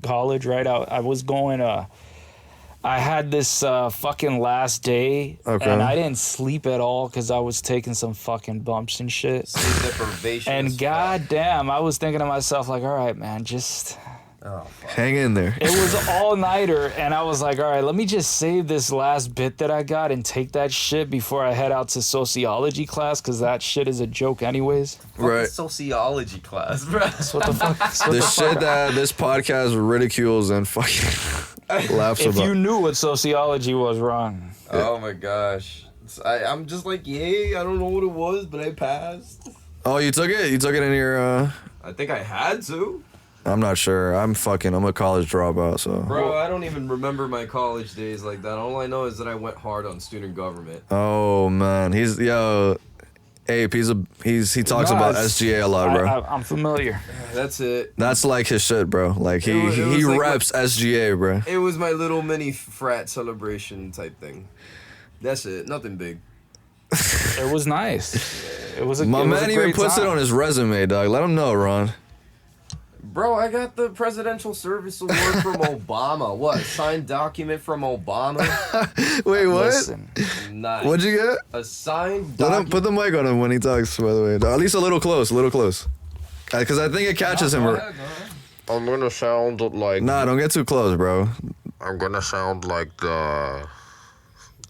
college, right? I was going I had this fucking last day, and I didn't sleep at all because I was taking some fucking bumps and shit. Sleep deprivation. And goddamn, I was thinking to myself, like, all right, man, just... hang in there. It was all-nighter, and I was like, all right, let me just save this last bit that I got and take that shit before I head out to sociology class, because that shit is a joke anyways. Right. Sociology class, bro. That's what the fuck. The shit that this podcast ridicules and fucking laughs If about. you knew what sociology was, wrong. Oh my gosh. I'm just like, yay, I don't know what it was, but I passed. Oh, you took it? You took it in your... I think I had to. I'm not sure. I'm a college dropout, so. Bro, I don't even remember my college days like that. All I know is that I went hard on student government. Oh man, APE. He talks about SGA a lot, bro. I'm familiar. That's it. That's like his shit, bro. Like he like reps SGA, bro. It was my little mini frat celebration type thing. That's it. Nothing big. It was nice. It was a My it was man a even great puts time. it on his resume, dog. Let him know, Ron. Bro, I got the Presidential Service Award from Obama. What? Signed document from Obama? Wait, what? Listen, Nice. What'd you get? A signed Let him document. put the mic on him when he talks. By the way, dog. At least a little close, because I think it catches him. Go ahead. I'm gonna sound like Nah, don't get too close, bro. I'm gonna sound like the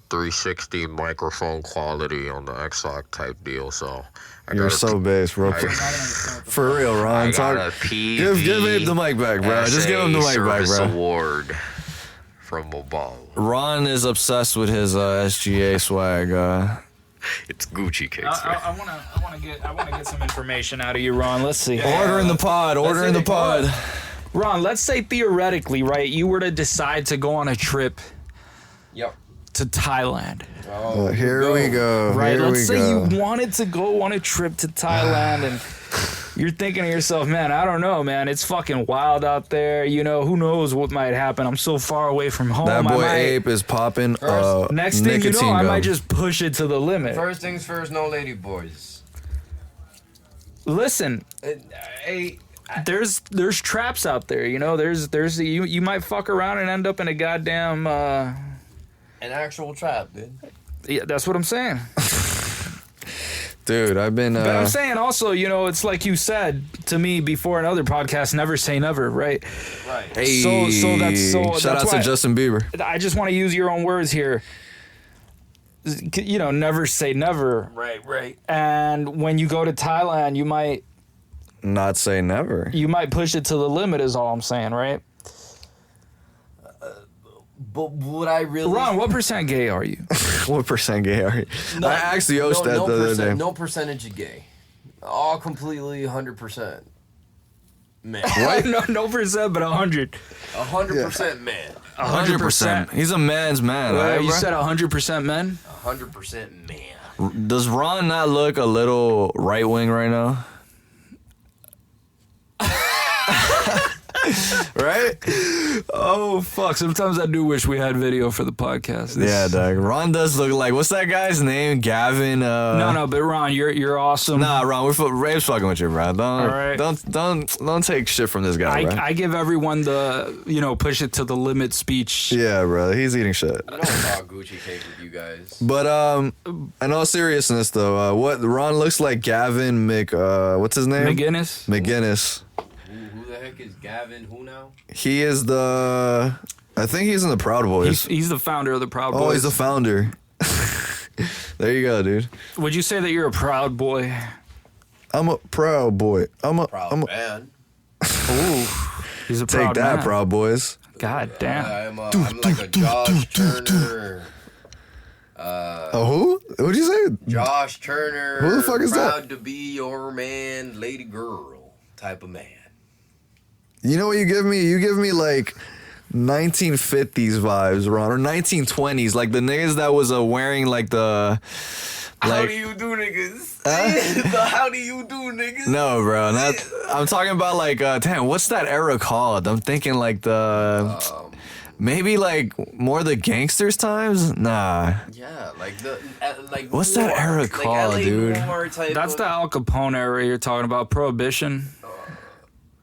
360 microphone quality on the Xbox type deal. So You're so bass, bro. For real, Ron. I got Talk. a PV Give him the mic back, bro. Just give him the mic back, Service bro. Award from Obama. Ron is obsessed with his SGA swag. It's Gucci kicks. man. I want to get some information out of you, Ron. Let's see. Order in the pod. Order in the pod. Ron, let's say theoretically, right? You were to decide to go on a trip Yep. to Thailand. Here we go. Right, Here let's we say go. you wanted to go on a trip to Thailand and You're thinking to yourself, man, I don't know, man. It's fucking wild out there. You know, who knows what might happen? I'm so far away from home. That boy Ape is popping. Next thing you know, nicotine I might gum. just push it to the limit. First things first, no lady boys. Listen, there's traps out there. You know, there's you might fuck around and end up in a goddamn. An actual trap, dude. Yeah, that's what I'm saying. Dude, I've been. But I'm saying also, you know, it's like you said to me before in other podcasts, never say never, right? Right. Hey, that's shout out to why Justin Bieber. I just want to use your own words here. You know, never say never. Right. And when you go to Thailand, you might Not say never. push it to the limit. Is all I'm saying, right? But would I really? Ron, what percent gay are you? What percent gay are you? I asked Yosh that the other day. No percentage of gay. All completely 100% man. What? no percent, but 100. 100% man. 100%. He's a man's man. Right, You bro? said 100% men. 100% man. Does Ron not look a little right wing right now? Right? Oh fuck! Sometimes I do wish we had video for the podcast. Yeah, Doug. Ron does look like, what's that guy's name? Gavin. No, but Ron, you're awesome. Nah, Ron, Rave's fucking with you, bro. right. Don't take shit from this guy, bro. I give everyone the push it to the limit speech. Yeah, bro. He's eating shit. I don't talk Gucci cake with you guys. But in all seriousness though, what Ron looks like Gavin what's his name? McGinnis. Who the heck is Gavin? Who now? He is I think he's in the Proud Boys. He's the founder of the Proud Boys. Oh, he's the founder. There you go, dude. Would you say that you're a proud boy? I'm a proud boy. Proud man. Ooh, he's a Take proud that, man. Proud Boys. God damn. I'm like a Josh Turner. Who? What'd you say? Josh Turner. Who the fuck is that? Proud to be your man, lady girl type of man. You know what you give me? You give me like 1950s vibes, Ron, or 1920s, like the niggas that was wearing like the. How do you do, niggas? How do you do, niggas? No, bro. I'm talking about like, damn, what's that era called? I'm thinking like maybe like more the gangsters times? Nah. Yeah, like the like. What's that era called, LA dude? That's the Al Capone era you're talking about, Prohibition.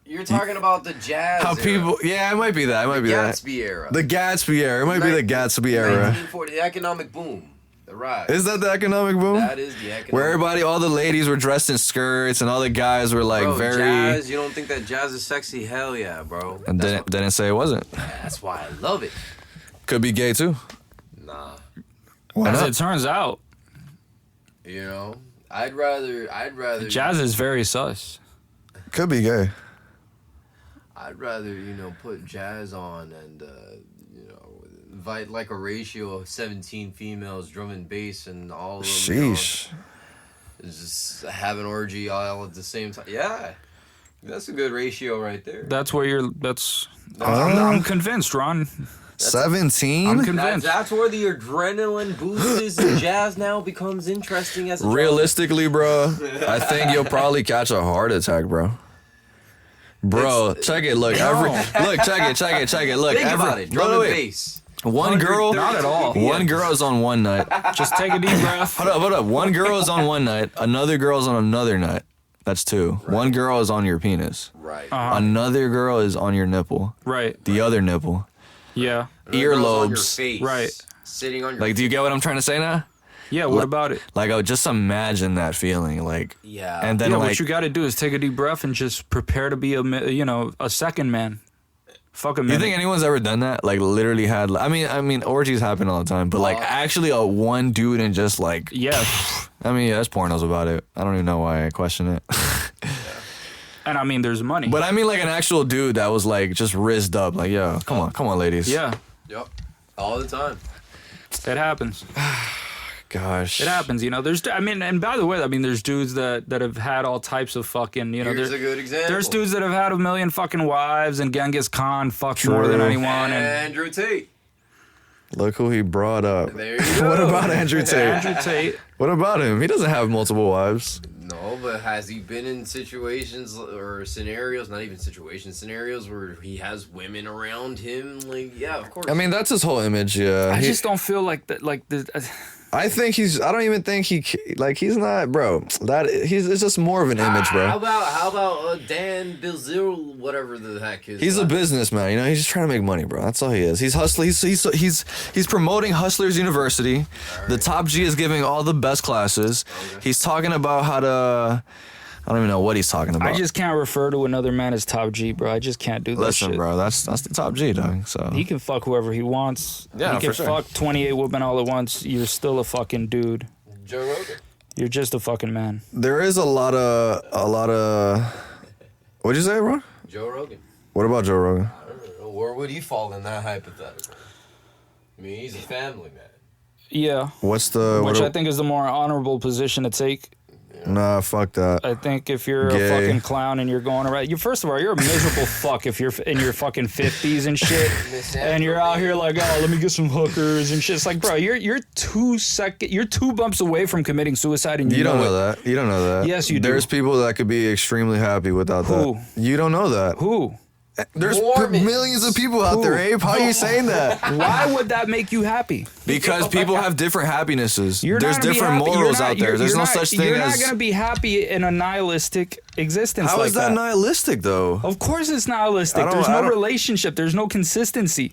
You're talking about the jazz. How era. people? Yeah, it might be that. It might be that. Gatsby era. The Gatsby era. It might be the Gatsby era. 1940, the economic boom. The rise. Is that the economic boom? That is the economic. Where everybody, all the ladies were dressed in skirts, and all the guys were like bro, very. Jazz. You don't think that jazz is sexy? Hell yeah, bro. And didn't say it wasn't. That's why I love it. Could be gay too. Nah. Why As not? it turns out, You know, I'd rather. jazz is very sus. Could be gay. I'd rather put jazz on and invite like a ratio of 17 females drumming bass and all of them. Sheesh. Just have an orgy all at the same time. Yeah, that's a good ratio right there. That's where I'm convinced, Ron. 17? I'm convinced. That's where the adrenaline boost is in jazz now becomes interesting as a Realistically, bro, I think you'll probably catch a heart attack, bro. Bro, check it. Look, check it. Look, Think about it. Drum and bass. One girl, Not at all. One girl is on one night. Just take a deep breath. Hold up. One girl is on one night. Another girl is on another night. That's two. Right. One girl is on your penis. Right. Another girl is on your nipple. Right. The other nipple. Yeah. Another girl's on your Earlobes. face, Right. Sitting on your Like, do you get what I'm trying to say now? Yeah. What about it? Like, oh, just imagine that feeling. Like, Yeah. and then Yeah. like, What you got to do is take a deep breath and just prepare to be a second man. Fuck a minute. you think anyone's ever done that? Like, literally had. I mean, orgies happen all the time, but like, actually, a one dude and just like. Yeah. I mean, yeah, there's pornos about it. I don't even know why I question it. And I mean, there's money. But I mean, like an actual dude that was like just rizzed up. Like, yo, come on, ladies. Yeah. Yep. All the time. It happens. Gosh. It happens, and by the way, there's dudes that have had all types of fucking, Here's a good example. there's dudes that have had a million fucking wives, and Genghis Khan fucked more than anyone. And Andrew Tate. Look who he brought up. There you go. What about Andrew Tate? Andrew Tate. What about him? He doesn't have multiple wives. No, but has he been in situations or scenarios, not even situations, scenarios where he has women around him? Like, yeah, of course. I mean, that's his whole image. Yeah, I just don't feel like that. Like the. I think I don't even think he's not, bro. It's just more of an image, bro. How about Dan Bilzerian, whatever the heck is. He's a businessman, you know. He's just trying to make money, bro. That's all he is. He's hustling. He's promoting Hustlers University. Right. The top G is giving all the best classes. Okay. He's talking about how to. I don't even know what he's talking about. I just can't refer to another man as top G, bro. I just can't do that shit. Listen, bro, that's the top G, dog. So he can fuck whoever he wants. Yeah, he can for sure. fuck 28 women all at once. You're still a fucking dude. Joe Rogan. You're just a fucking man. There is a lot of. What'd you say, bro? Joe Rogan. What about Joe Rogan? I don't know. Where would he fall in that hypothetical? I mean, he's a family man. Yeah. Which I think is the more honorable position to take. Nah, fuck that. I think if you're Gay. a fucking clown and you're going around, first of all, you're a miserable fuck if you're in your fucking 50s and shit, and you're out here like, oh, let me get some hookers and shit. It's like, bro, you're 2 bumps away from committing suicide, and you don't know that. You don't know that. Yes, you do. There's people that could be extremely happy without Who? that. You don't know that. Who? There's Mormons. millions of people out there, Abe. How are you saying that? Why would that make you happy? Because people have different happinesses. You're There's not gonna be different happy. morals You're not- out there. you're- There's you're no not- such thing You're as. not gonna be happy in a nihilistic existence. How like is that nihilistic though? Of course it's nihilistic. I don't- There's I no don't- relationship. There's no consistency.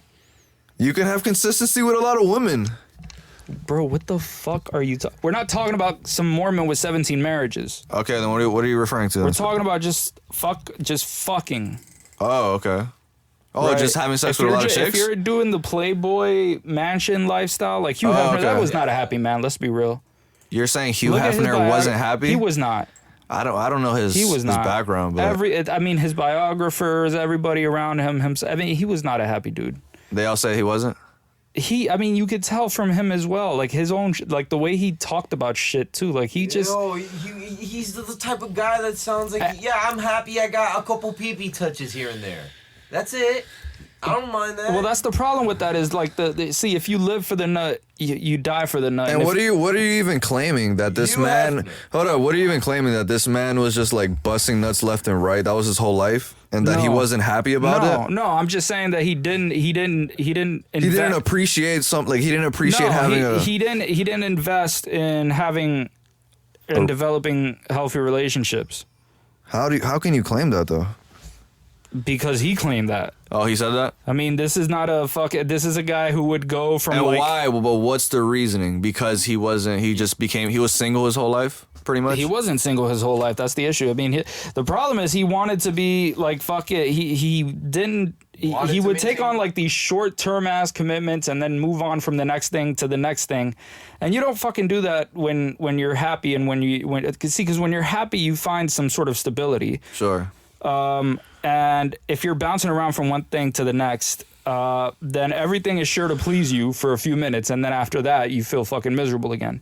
You can have consistency with a lot of women. Bro, what the fuck are you talking? We're not talking about some Mormon with 17 marriages. Okay, then what are you referring to? We're talking about just fucking. Oh, okay. Oh, right? just having sex If with a you're lot of chicks? If you're doing the Playboy mansion lifestyle, like Hugh Hefner, that okay. was not a happy man. Let's be real. You're saying Hugh Look at his Hefner wasn't happy? He was not. I don't know his background, but his biographers, everybody around him, I mean, he was not a happy dude. they all say he wasn't. You could tell from him as well, like his own, like the way he talked about shit too. Like he just. He's the type of guy that sounds like, yeah, I'm happy I got a couple pee-pee touches here and there. That's it. I don't mind that. Well, that's the problem with that is like see, if you live for the nut, you die for the nut. And what are you even claiming that this man? Hold up, what are you even claiming that this man was just like busting nuts left and right? That was his whole life, and that he wasn't happy about it. No, I'm just saying that he didn't appreciate something. Like he didn't appreciate having he didn't invest in having and developing healthy relationships. How can you claim that though? Because he claimed that. Oh, he said that? I mean, this is not this is a guy who would go from and why? But what's the reasoning? Because he was single his whole life, pretty much? He wasn't single his whole life. That's the issue. I mean, the problem is he wanted to be like, fuck it. He didn't, he would take on like these short-term ass commitments and then move on from the next thing to the next thing. And you don't fucking do that when you're happy and because when you're happy, you find some sort of stability. Sure. And if you're bouncing around from one thing to the next, then everything is sure to please you for a few minutes, and then after that, you feel fucking miserable again.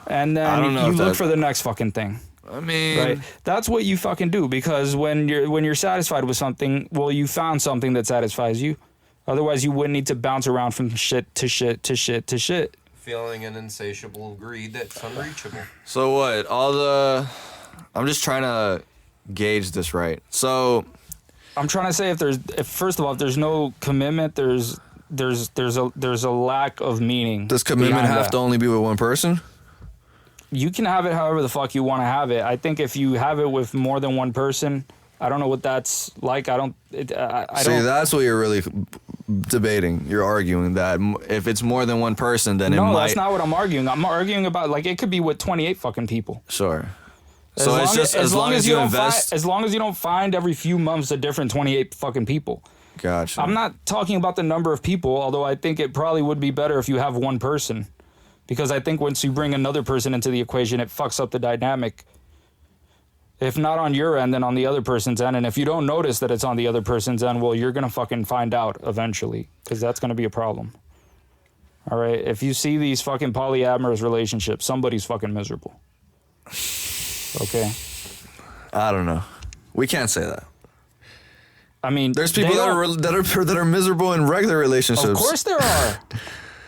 And then you look for the next fucking thing. I mean, right? That's what you fucking do, because when you're satisfied with something, well, you found something that satisfies you. Otherwise, you wouldn't need to bounce around from shit to shit to shit to shit. Feeling an insatiable greed that's unreachable. So what? I'm just trying to gauge this right. So I'm trying to say if first of all, if there's no commitment, there's a lack of meaning. Does commitment have to only be with one person? You can have it however the fuck you want to have it. I think if you have it with more than one person, I don't know what that's like. I don't. That's what you're really debating. You're arguing that if it's more than one person, then no, that's not what I'm arguing. I'm arguing about like it could be with 28 fucking people. Sure. So it's just as long as you invest. As long as you don't find every few months a different 28 fucking people. Gotcha. I'm not talking about the number of people, although I think it probably would be better if you have one person. Because I think once you bring another person into the equation, it fucks up the dynamic. If not on your end, then on the other person's end. And if you don't notice that it's on the other person's end, well, you're going to fucking find out eventually. Because that's going to be a problem. All right? If you see these fucking polyamorous relationships, somebody's fucking miserable. Okay? I don't know. We can't say that. I mean, there's people that are miserable in regular relationships. Of course there are.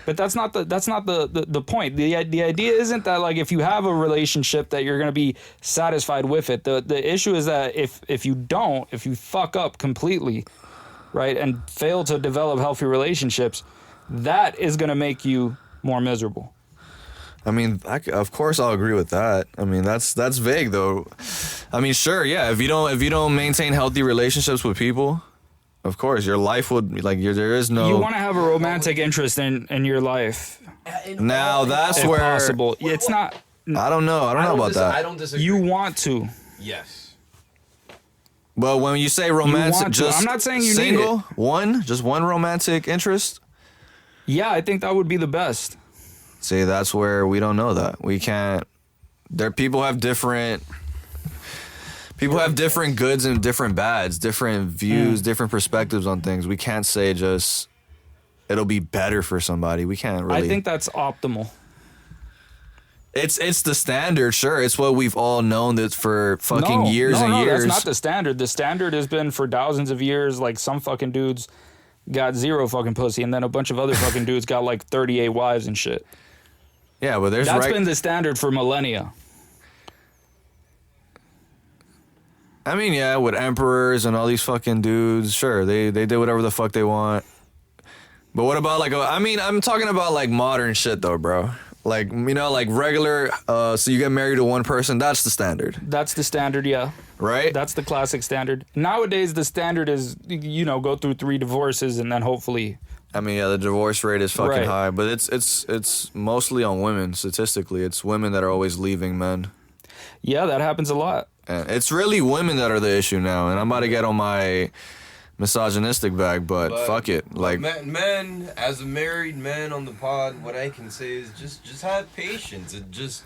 But that's not the point. The idea isn't that like if you have a relationship that you're gonna be satisfied with it. The issue is that if you fuck up completely, right, and fail to develop healthy relationships, that is gonna make you more miserable. I mean, of course I'll agree with that. I mean, that's vague though. I mean, sure, yeah. If you don't maintain healthy relationships with people, of course your life would be like there is no. You want to have a romantic interest in your life. Now that's If where possible. It's not. I don't know. I don't know about that. I don't disagree. You want to. Yes. But when you say romantic, want to. just I'm not saying you need single, it. just one romantic interest. Yeah, I think that would be the best. See, that's where we don't know that. We can't. People have different goods and different bads, different views, different perspectives on things. We can't say just it'll be better for somebody. We can't really. I think that's optimal. It's the standard, sure. It's what we've all known that for fucking years and No, years. that's not the standard. The standard has been for thousands of years. Like some fucking dudes got 0 fucking pussy, and then a bunch of other fucking dudes got like 38 wives and shit. Yeah, but That's been the standard for millennia. I mean, yeah, with emperors and all these fucking dudes, sure, they did whatever the fuck they want. But what about like, I'm talking about like modern shit though, bro. Like, you know, like regular, so you get married to one person, that's the standard. That's the standard, yeah. Right? That's the classic standard. Nowadays, the standard is, you know, go through 3 divorces and then hopefully... I mean, yeah, the divorce rate is fucking Right. high, but it's mostly on women, statistically. It's women that are always leaving men. Yeah, that happens a lot. And it's really women that are the issue now, and I'm about to get on my misogynistic bag, but fuck it. Like, men, as a married man on the pod, what I can say is just have patience. It just,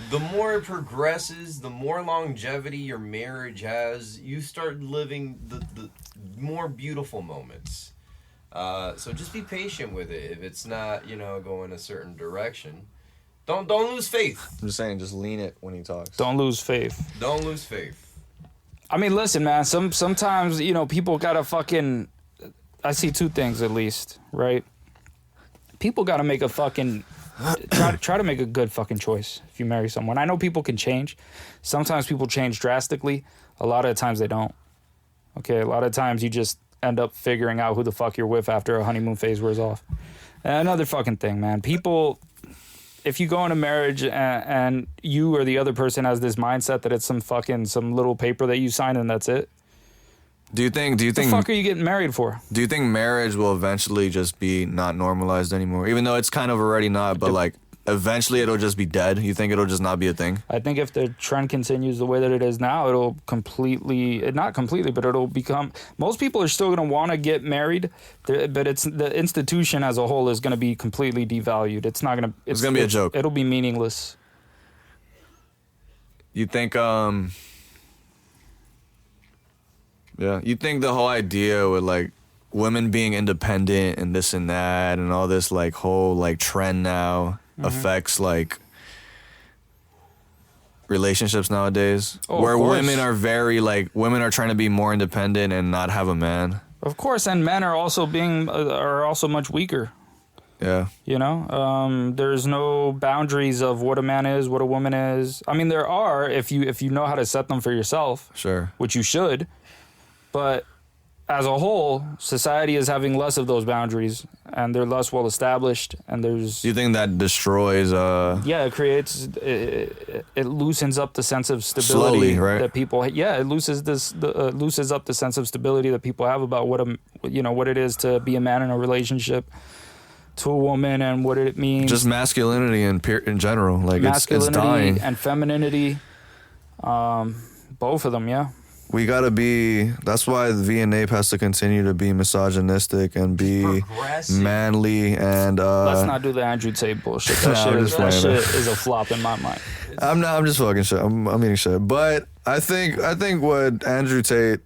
the more it progresses, the more longevity your marriage has, you start living the more beautiful moments. So just be patient with it. If it's not, you know, going a certain direction, don't lose faith. I'm just saying, just lean it when he talks. Don't lose faith. Don't lose faith. I mean, listen, man, sometimes, you know, people gotta fucking... I see 2 things at least, right? People gotta make a fucking... try to make a good fucking choice if you marry someone. I know people can change. Sometimes people change drastically. A lot of times they don't. Okay, a lot of times you just end up figuring out who the fuck you're with after a honeymoon phase wears off. And another fucking thing, man. People... If you go into marriage and you or the other person has this mindset that it's some little paper that you sign and that's it. Do you think What the fuck are you getting married for? Do you think marriage will eventually just be not normalized anymore? Even though it's kind of already not, but like eventually it'll just be dead. You think it'll just not be a thing? I think if the trend continues the way that it is now, it'll not completely, but it'll become... Most people are still going to want to get married, but it's the institution as a whole is going to be completely devalued. It's not going to... It's going to be a joke. It'll be meaningless. You think, yeah, you think the whole idea with like women being independent and this and that and all this like whole like trend now affects like relationships nowadays, where women are very like women are trying to be more independent and not have a man. Of course, and men are also much weaker. Yeah. You know, there's no boundaries of what a man is, what a woman is. I mean, there are if you know how to set them for yourself. Sure. Which you should, but as a whole, society is having less of those boundaries, and they're less well established. And there's... Do you think that destroys? Yeah, it creates... It loosens up the sense of stability slowly, right? that people... Yeah, it loosens up the sense of stability that people have about what it is to be a man in a relationship to a woman and what it means. Just masculinity in general, like masculinity it's dying. and femininity, both of them, yeah. We gotta be. That's why the V and Ape has to continue to be misogynistic and be manly and. Let's not do the Andrew Tate bullshit. That shit is a flop in my mind. I'm just fucking shit. I'm eating shit. But I think what Andrew Tate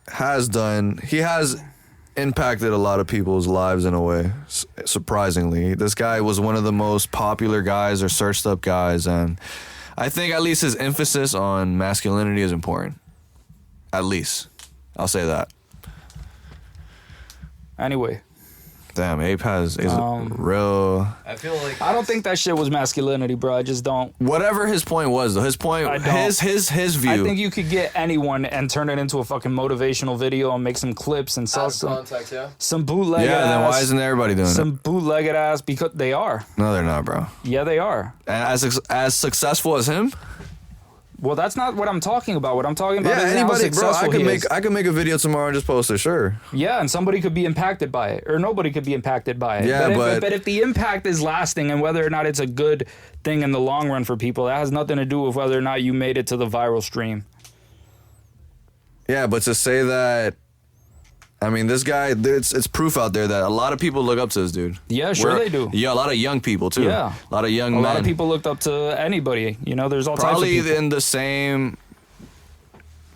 has done, he has impacted a lot of people's lives in a way. Surprisingly, this guy was one of the most popular guys or searched up guys, and I think at least his emphasis on masculinity is important. At least. I'll say that. Anyway. Damn, Ape is real. I feel like I don't think that shit was masculinity, bro. I just don't. Whatever his point was, though, his point, I don't. his view. I think you could get anyone and turn it into a fucking motivational video and make some clips and sell out of context, some bootleg yeah, ass. then why isn't everybody doing some it? bootlegged ass? Because they are. No, they're not, bro. Yeah, they are. And as successful as him. Well, that's not what I'm talking about. What I'm talking about Yeah, is how anybody, bro. successful he is. I could make a video tomorrow and just post it. Sure. Yeah, and somebody could be impacted by it, or nobody could be impacted by it. Yeah, but if the impact is lasting and whether or not it's a good thing in the long run for people, that has nothing to do with whether or not you made it to the viral stream. Yeah, but to say that, I mean, this guy, it's proof out there that a lot of people look up to this dude. Yeah, sure they do. Yeah, a lot of young people too. Yeah. A lot of young A men. lot of people looked up to anybody. You know, there's all Probably types of people. in the same,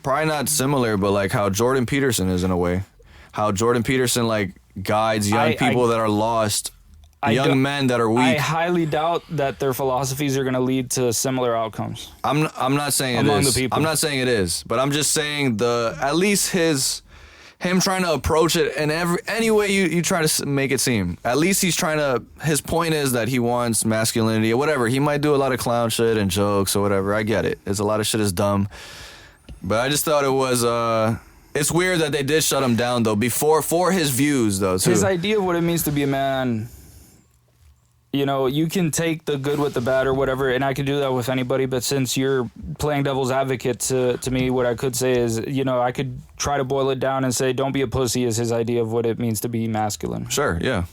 probably not similar, but like how Jordan Peterson is in a way. How Jordan Peterson like guides young people that are lost, young men that are weak. I highly doubt that their philosophies are going to lead to similar outcomes. I'm not saying it among is. the people. I'm not saying it is, but I'm just saying at least him trying to approach it in any way you try to make it seem. At least he's trying to. His point is that he wants masculinity or whatever. He might do a lot of clown shit and jokes or whatever. I get it. It's a lot of shit is dumb, but I just thought it was. It's weird that they did shut him down though for his views though too. His idea of what it means to be a man. You know, you can take the good with the bad or whatever, and I could do that with anybody, but since you're playing devil's advocate to me, what I could say is, you know, I could try to boil it down and say, don't be a pussy is his idea of what it means to be masculine. Sure, yeah.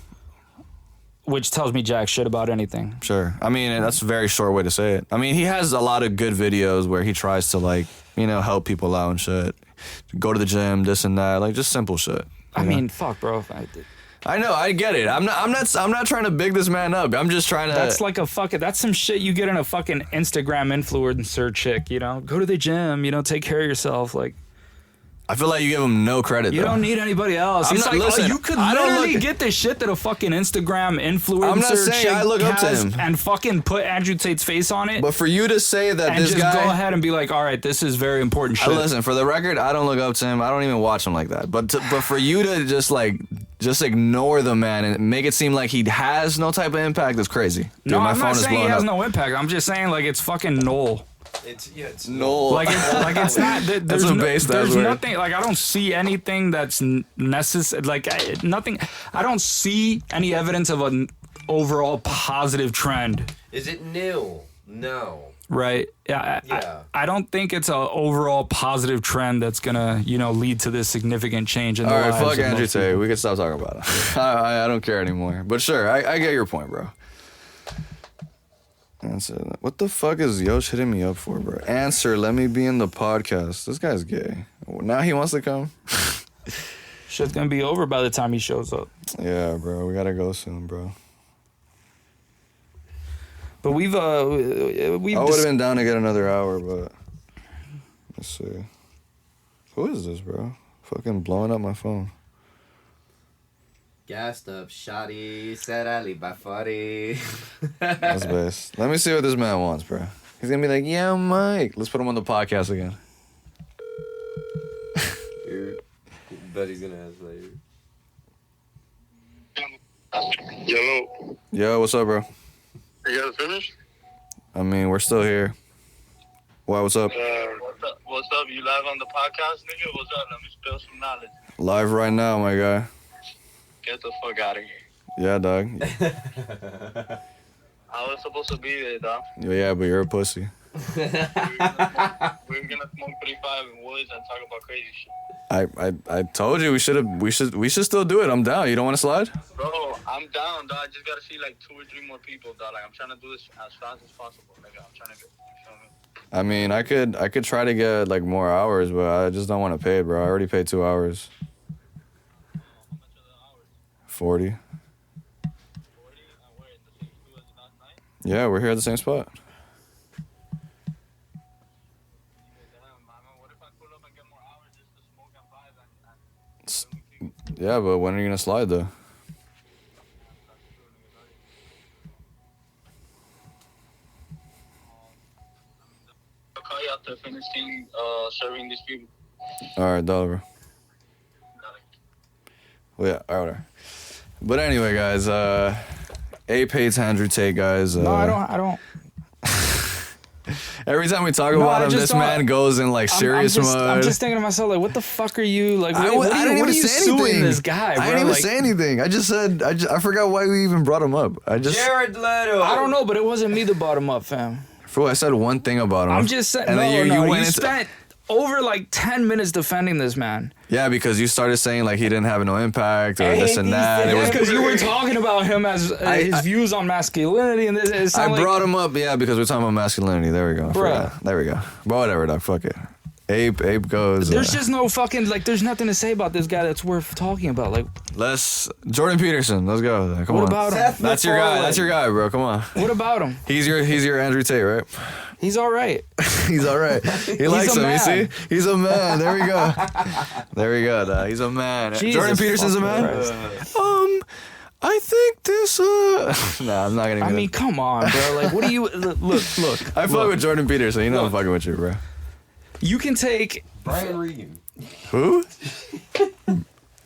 Which tells me jack shit about anything. Sure. I mean, that's a very short way to say it. I mean, he has a lot of good videos where he tries to, like, you know, help people out and shit. Go to the gym, this and that, like, just simple shit. I mean, fuck, bro. I know, I get it. I'm not trying to big this man up. I'm just trying to. That's like that's some shit you get in a fucking Instagram influencer chick, you know? Go to the gym, you know, take care of yourself. Like, I feel like you give him no credit. You though. don't need anybody else. I'm It's not, like, listen, you could I don't literally look- get this shit that a fucking Instagram influencer I'm not saying chick I look up to has him. and fucking put Andrew Tate's face on it. But for you to say that and this just guy, go ahead and be like, all right, this is very important shit. listen, for the record, I don't look up to him. I don't even watch him like that. But for you to just ignore the man and make it seem like he has no type of impact is crazy. Dude, No, my I'm phone not is saying he blowing has up. no impact. I'm just saying like it's fucking null. It's No, Like it's not. There's a base there's word. nothing. Like I don't see anything that's necessary. Like nothing. I don't see any evidence of an overall positive trend. Is it new? No. Right. Yeah. I don't think it's an overall positive trend that's gonna, you know, lead to this significant change in the All right, lives fuck of Andrew most Tate. people. We can stop talking about it. I don't care anymore. But sure, I get your point, bro. Answer. What the fuck is Yosh hitting me up for, bro? Answer. Let me be in the podcast. This guy's gay. Now he wants to come. Shit's gonna be over by the time he shows up. Yeah, bro. We gotta go soon, bro. But we've I would have been down to get another hour, but let's see. Who is this, bro? Fucking blowing up my phone. Gassed up, shoddy, said I leave by 40. That's best. Let me see what this man wants, bro. He's gonna be like, yeah, Mike. Let's put him on the podcast again. Bet he's gonna ask later. Yo, Yo, what's up, bro? you guys finished? I mean, we're still here. Why, what's up? What's up? What's up? You live on the podcast, nigga? What's up? Let me spill some knowledge. Live right now, my guy. Get the fuck out of here. Yeah, dog. I was supposed to be there, dog. Yeah, but you're a pussy. We were gonna smoke 35 in woods and talk about crazy shit. I told you we should still do it. I'm down. You don't want to slide? Bro, I'm down, dog. I just gotta see like 2 or 3 more people, dog. Like I'm trying to do this as fast as possible, nigga. I'm trying to get. You feel me? I mean, I could try to get like more hours, but I just don't want to pay it, bro. I already paid 2 hours. 40. Yeah, we're here at the same spot. Yeah, but when are you gonna slide though? I'll call you after I finish serving these people. All right, dollar. Well, yeah, all right. But anyway, guys, APE hates Andrew Tate, guys. No, I don't. Every time we talk No, about I him, just this don't- man goes in like serious mode. I'm just thinking to myself, like, what the fuck are you like? I What didn't are even you say suing anything. this guy, bro? I didn't even Like, say anything. I just said I forgot why we even brought him up. Jared Leto. I don't know, but it wasn't me that brought him up, fam. Fool, I said one thing about him. I'm just saying. And No, then you went into spent over like 10 minutes defending this man. yeah, because you started saying like he didn't have no impact or Hey, this and these that. things- It was Because you were talking about him as his views on masculinity, and this. It I sounded brought like, him up, yeah, because we're talking about masculinity. There we go. I Bruh. forgot. There we go. But whatever, dog. Fuck it. Ape goes. There's just no fucking like. There's nothing to say about this guy that's worth talking about. Like, Jordan Peterson. Let's go. Come what on. about him? Seth That's your guy. MacFarlane. That's your guy, bro. Come on. What about him? He's your Andrew Tate, right? He's all right. He's all right. He likes a him. You see? man. He's a man. There we go. There we go. Dog. He's a man. Jesus Jordan Peterson's a fucking man. Christ. I think this. Nah, I'm not gonna. I mean, come on, bro. Like, what do you look? I fuck with Jordan Peterson. You know I'm Look. fucking with you, bro. You can take. Brian Regan. Who?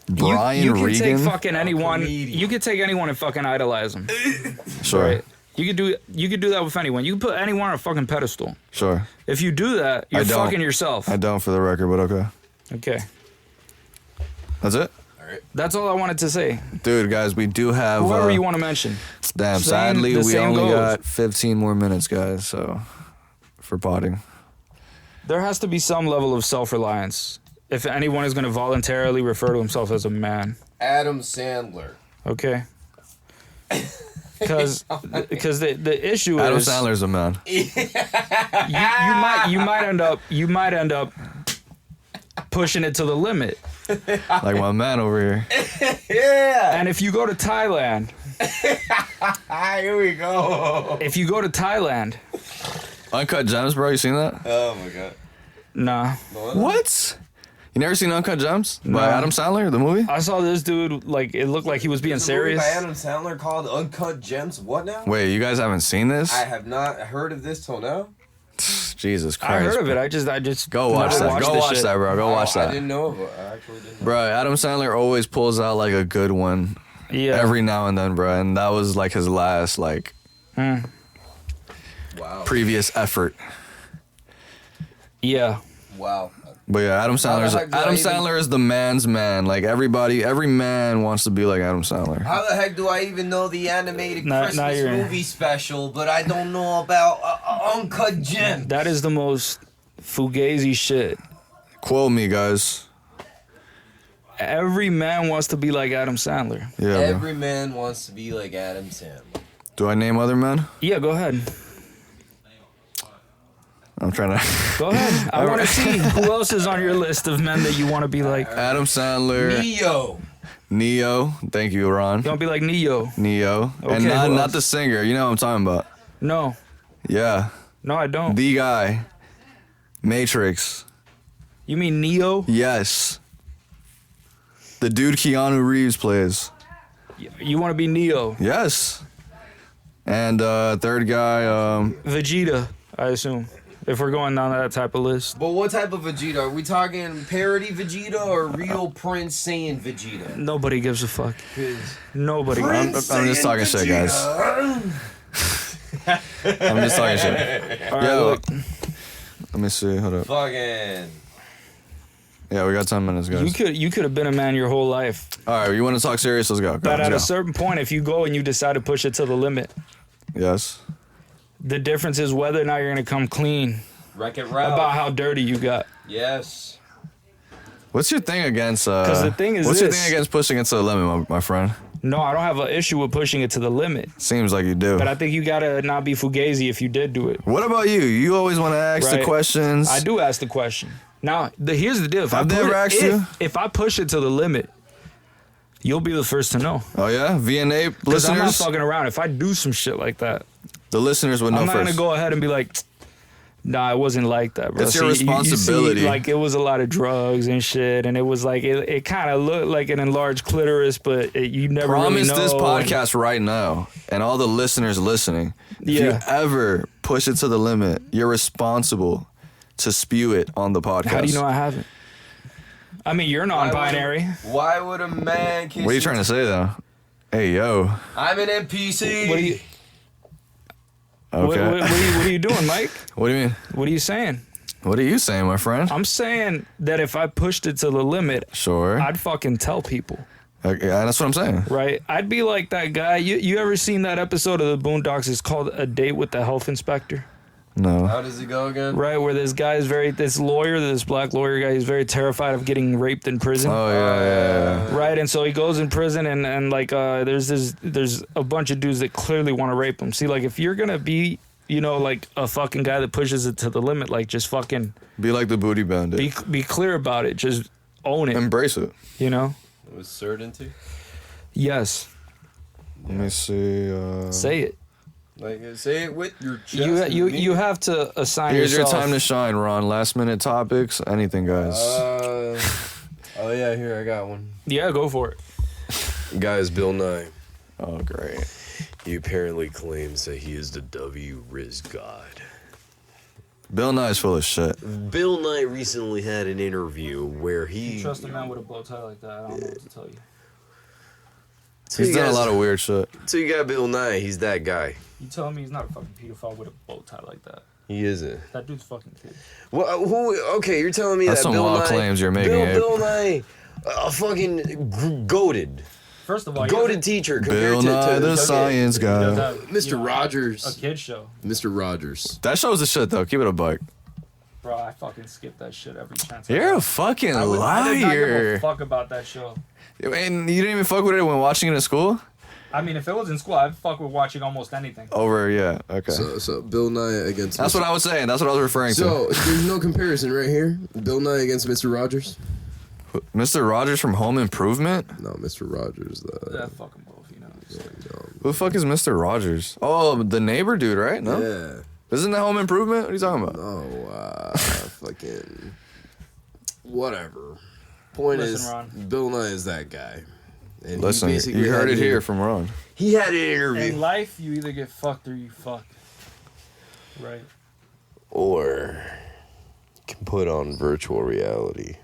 Brian you can Regan. take fucking anyone. comedian. You could take anyone and fucking idolize them. Sure. Right. You could do that with anyone. You can put anyone on a fucking pedestal. Sure. If you do that, you're I don't. fucking yourself. I don't, for the record, but okay. Okay. That's it. That's all I wanted to say. Dude, guys, we do have. Whoever you want to mention. Damn, Same- sadly, the we same only goes. got 15 more minutes, guys. So, for potting. There has to be some level of self-reliance. If anyone is going to voluntarily refer to himself as a man. Adam Sandler. Okay. Because the issue Adam is Sandler's a man. you might end up pushing it to the limit. Like my man over here. Yeah. And if you go to Thailand, Here we go. if you go to Thailand, Uncut Gems, bro. You seen that? Oh my god. nah. What? You never seen Uncut Gems by No. Adam Sandler, the movie? I saw this dude, like, it looked like he was being There's a movie serious. by Adam Sandler called Uncut Gems. What now? Wait, you guys haven't seen this? I have not heard of this till now. Jesus Christ. I heard of bro. it. I just Go watch never that. watched Go this watch shit. that, bro. Go watch I that. didn't know of it. I actually didn't know. Bro, Adam Sandler always pulls out like a good one Yeah. every now and then, bro. And that was like his last like Wow. previous effort. Yeah. Wow. But yeah, Adam How the Sandler's heck did I Adam even- Sandler is the man's man. Like every man wants to be like Adam Sandler. How the heck do I even know the animated Now Christmas you're- movie special, but I don't know about Uncut Gems? That is the most fugazi shit. Quote me, guys. Every man wants to be like Adam Sandler. Yeah, bro. Every man wants to be like Adam Sandler. Do I name other men? Yeah, go ahead. I'm trying to. Go ahead. I want to see who else is on your list of men that you want to be like. Adam Sandler, Neo. Neo. Thank you, Ron. You want to be like Neo? Neo, Okay, and who not else? the singer. You know what I'm talking about? No. Yeah, No, I don't. the guy. Matrix. You mean Neo? Yes. The dude Keanu Reeves plays. You want to be Neo? Yes. And third guy, Vegeta, I assume. If we're going down that type of list. But what type of Vegeta? Are we talking parody Vegeta or real Prince Saiyan Vegeta? Nobody gives a fuck. 'Cause Nobody. I'm just talking shit, guys. I'm just talking shit. All right, Yo, look, let me see. Hold up. Fucking. Yeah, we got 10 minutes, guys. you could have been a man your whole life. All right, you want to talk serious? Let's go. But at a Let's go. certain point, if you go and you decide to push it to the limit, Yes. the difference is whether or not you're going to come clean Wreck-It Ralph. about how dirty you got. Yes. What's your thing against? 'Cause the thing is what's your this. thing against pushing it to the limit, my friend? No, I don't have an issue with pushing it to the limit. Seems like you do. But I think you got to not be fugazi if you did do it. What about you? You always want to ask the Right. questions. I do ask the question. Now, here's the deal. If Have they put ever it- asked you? If I push it to the limit, you'll be the first to know. Oh yeah, VNA Because I'm not listeners. fucking around. If I do some shit like that, The listeners would know I'm not first. gonna go ahead and be like, nah, it wasn't like that, bro. It's your you see, responsibility. like it was a lot of drugs and shit, and it was like it kind of looked like an enlarged clitoris, but you never Promise really know. this podcast right now, and all the listeners listening. If you Yeah. ever push it to the limit, you're responsible to spew it on the podcast. How do you know I haven't? I mean, you're non-binary. Why would a man kiss What are you trying to say though? Hey, yo. I'm an NPC. What are you? Okay. What are you doing, Mike? What do you mean? What are you saying? What are you saying, my friend? I'm saying that if I pushed it to the limit, Sure. I'd fucking tell people. Okay, yeah, that's what I'm saying. Right? I'd be like that guy. You ever seen that episode of the Boondocks? It's called A Date with the Health Inspector. No. How does it go again? Right, where this guy is this black lawyer guy, he's very terrified of getting raped in prison. Oh, yeah. Right, and so he goes in prison and like there's a bunch of dudes that clearly want to rape him. See, like if you're gonna be, you know, like a fucking guy that pushes it to the limit, like just fucking Be like the booty bandit. be clear about it. Just own it. Embrace it. You know? Was certainty? Yes. Let me see. Say it. Like, say it with your chest. You have to assign Here's yourself. your time to shine, Ron. Last minute topics, anything, guys. Oh yeah, here I got one. Yeah, go for it. Guys, Bill Nye. Oh, great. He apparently claims that he is the W Riz God. Bill Nye's full of shit. Bill Nye recently had an interview where he... Trust a man with a bow tie like that. I don't know what to tell you. So He's you done a guys- lot of weird shit. So you got Bill Nye, he's that guy. You telling me he's not a fucking pedophile with a bow tie like that? He isn't. That dude's fucking kid. Well, okay, you're telling me That's that some Bill wild Nye... claims you're making, Abe. Bill Nye, fucking goated. First of all, he Goated doesn't- teacher Bill compared Nye, to the science he does guy. have, Mr. you know, Rogers. a kid show. Mr. Rogers. That show's the shit, though. Keep it a buck. Bro, I fucking skip that shit every chance. You're a got. fucking I did not give a liar. fuck about that show. And you didn't even fuck with it when watching it in school? I mean, if it was in school, I'd fuck with watching almost anything. Over, yeah. Okay. So Bill Nye against. That's what I was saying. That's what I was referring So there's no comparison right here. Bill Nye against Mr. Rogers. to. Mr. Rogers from Home Improvement? No, Mr. Rogers. Yeah, fuck them both, you know. Who the fuck is Mr. Rogers? Oh, the neighbor dude, right? No? Yeah. Isn't that Home Improvement? What are you talking about? Oh, fucking. Whatever. Point Listen, is, Ron. Bill Nye is that guy. And he Listen, basically you heard had it an here inter- from Ron. He had an interview. In life, you either get fucked or you fuck. Right. Or you can put on virtual reality.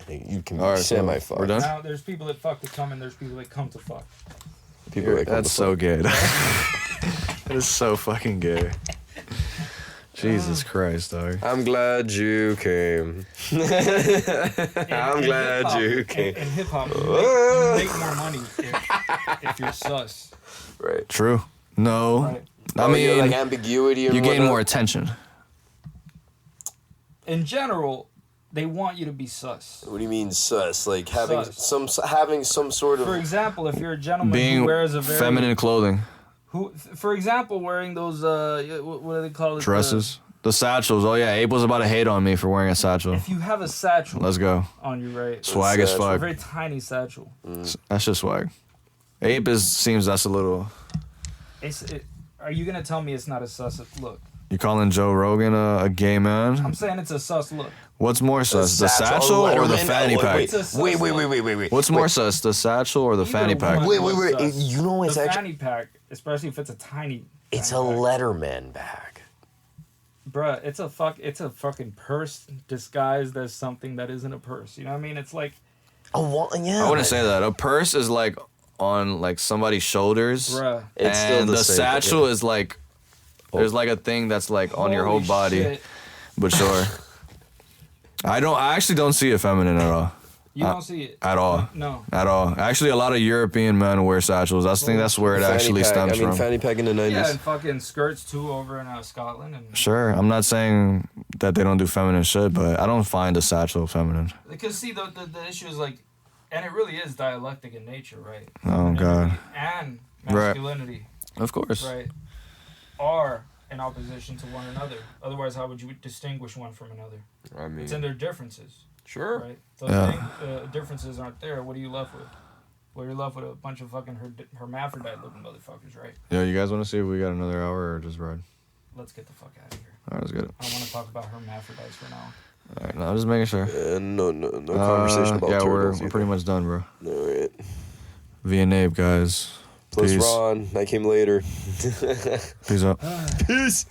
You can All right, so semi-fuck. we're done? Now, there's people that fuck to come and there's people that come to fuck. People that come That's to so fuck. gay. That is so fucking gay. Jesus Christ, dog. I'm glad you came. I'm glad you came. In hip hop, you make more money if you're sus. Right. True. No. Right. I Oh, you mean, like ambiguity and you gain whatnot? more attention. In general, they want you to be sus. What do you mean sus? Like having Sus. some sort of... For example, if you're a gentleman Being who wears a very feminine clothing. for example, wearing those what do they call it? Dresses. The satchels. Oh, yeah. Abe was about to hate on me for wearing a satchel. If you have a satchel Let's go. on you, right? Swag as satchel? A fuck. very tiny satchel. That's just swag. Abe seems that's a little... Are you gonna tell me it's not a sus look? You calling Joe Rogan a gay man? I'm saying it's a sus look. What's more sus, the satchel or the fanny pack? It's a sus Wait. look. What's more sus, the satchel or the Either fanny pack? one. Wait. You know it's The actually... fanny pack, especially if it's a tiny. It's a fanny pack. Letterman bag. Bruh, it's a fucking purse disguised as something that isn't a purse. You know what I mean? It's like Oh, well, yeah. I wouldn't say that. A purse is like on like somebody's shoulders. bruh. It's still And the the same, satchel yeah. is like there's like a thing that's like on your whole Holy body. shit. But sure. I actually don't see it feminine at all. You don't see it. At all. No. At all. Actually, a lot of European men wear satchels. I think that's where it actually stems from. fanny pack in the 90s. Yeah, and fucking skirts too over in Scotland and Sure. I'm not saying that they don't do feminine shit, but I don't find a satchel feminine. because see the issue is like, and it really is dialectic in nature, right? Oh, God. And Right. masculinity, Of course. right, are in opposition to one another. Otherwise, how would you distinguish one from another? I mean, It's in their differences, sure. right? Those Yeah. differences aren't there. What are you left with? Well, you're left with a bunch of fucking hermaphrodite-looking motherfuckers, right? Yeah, you guys want to see if we got another hour or just ride? Let's get the fuck out of here. All right, let's get it. I don't want to talk about hermaphrodites for now. All right, no, I'm just making sure. No conversation about yeah, turtles. we're pretty much done, bro. All right. Via Nabe, guys. Plus Peace. Ron, I came later. Peace out. Peace.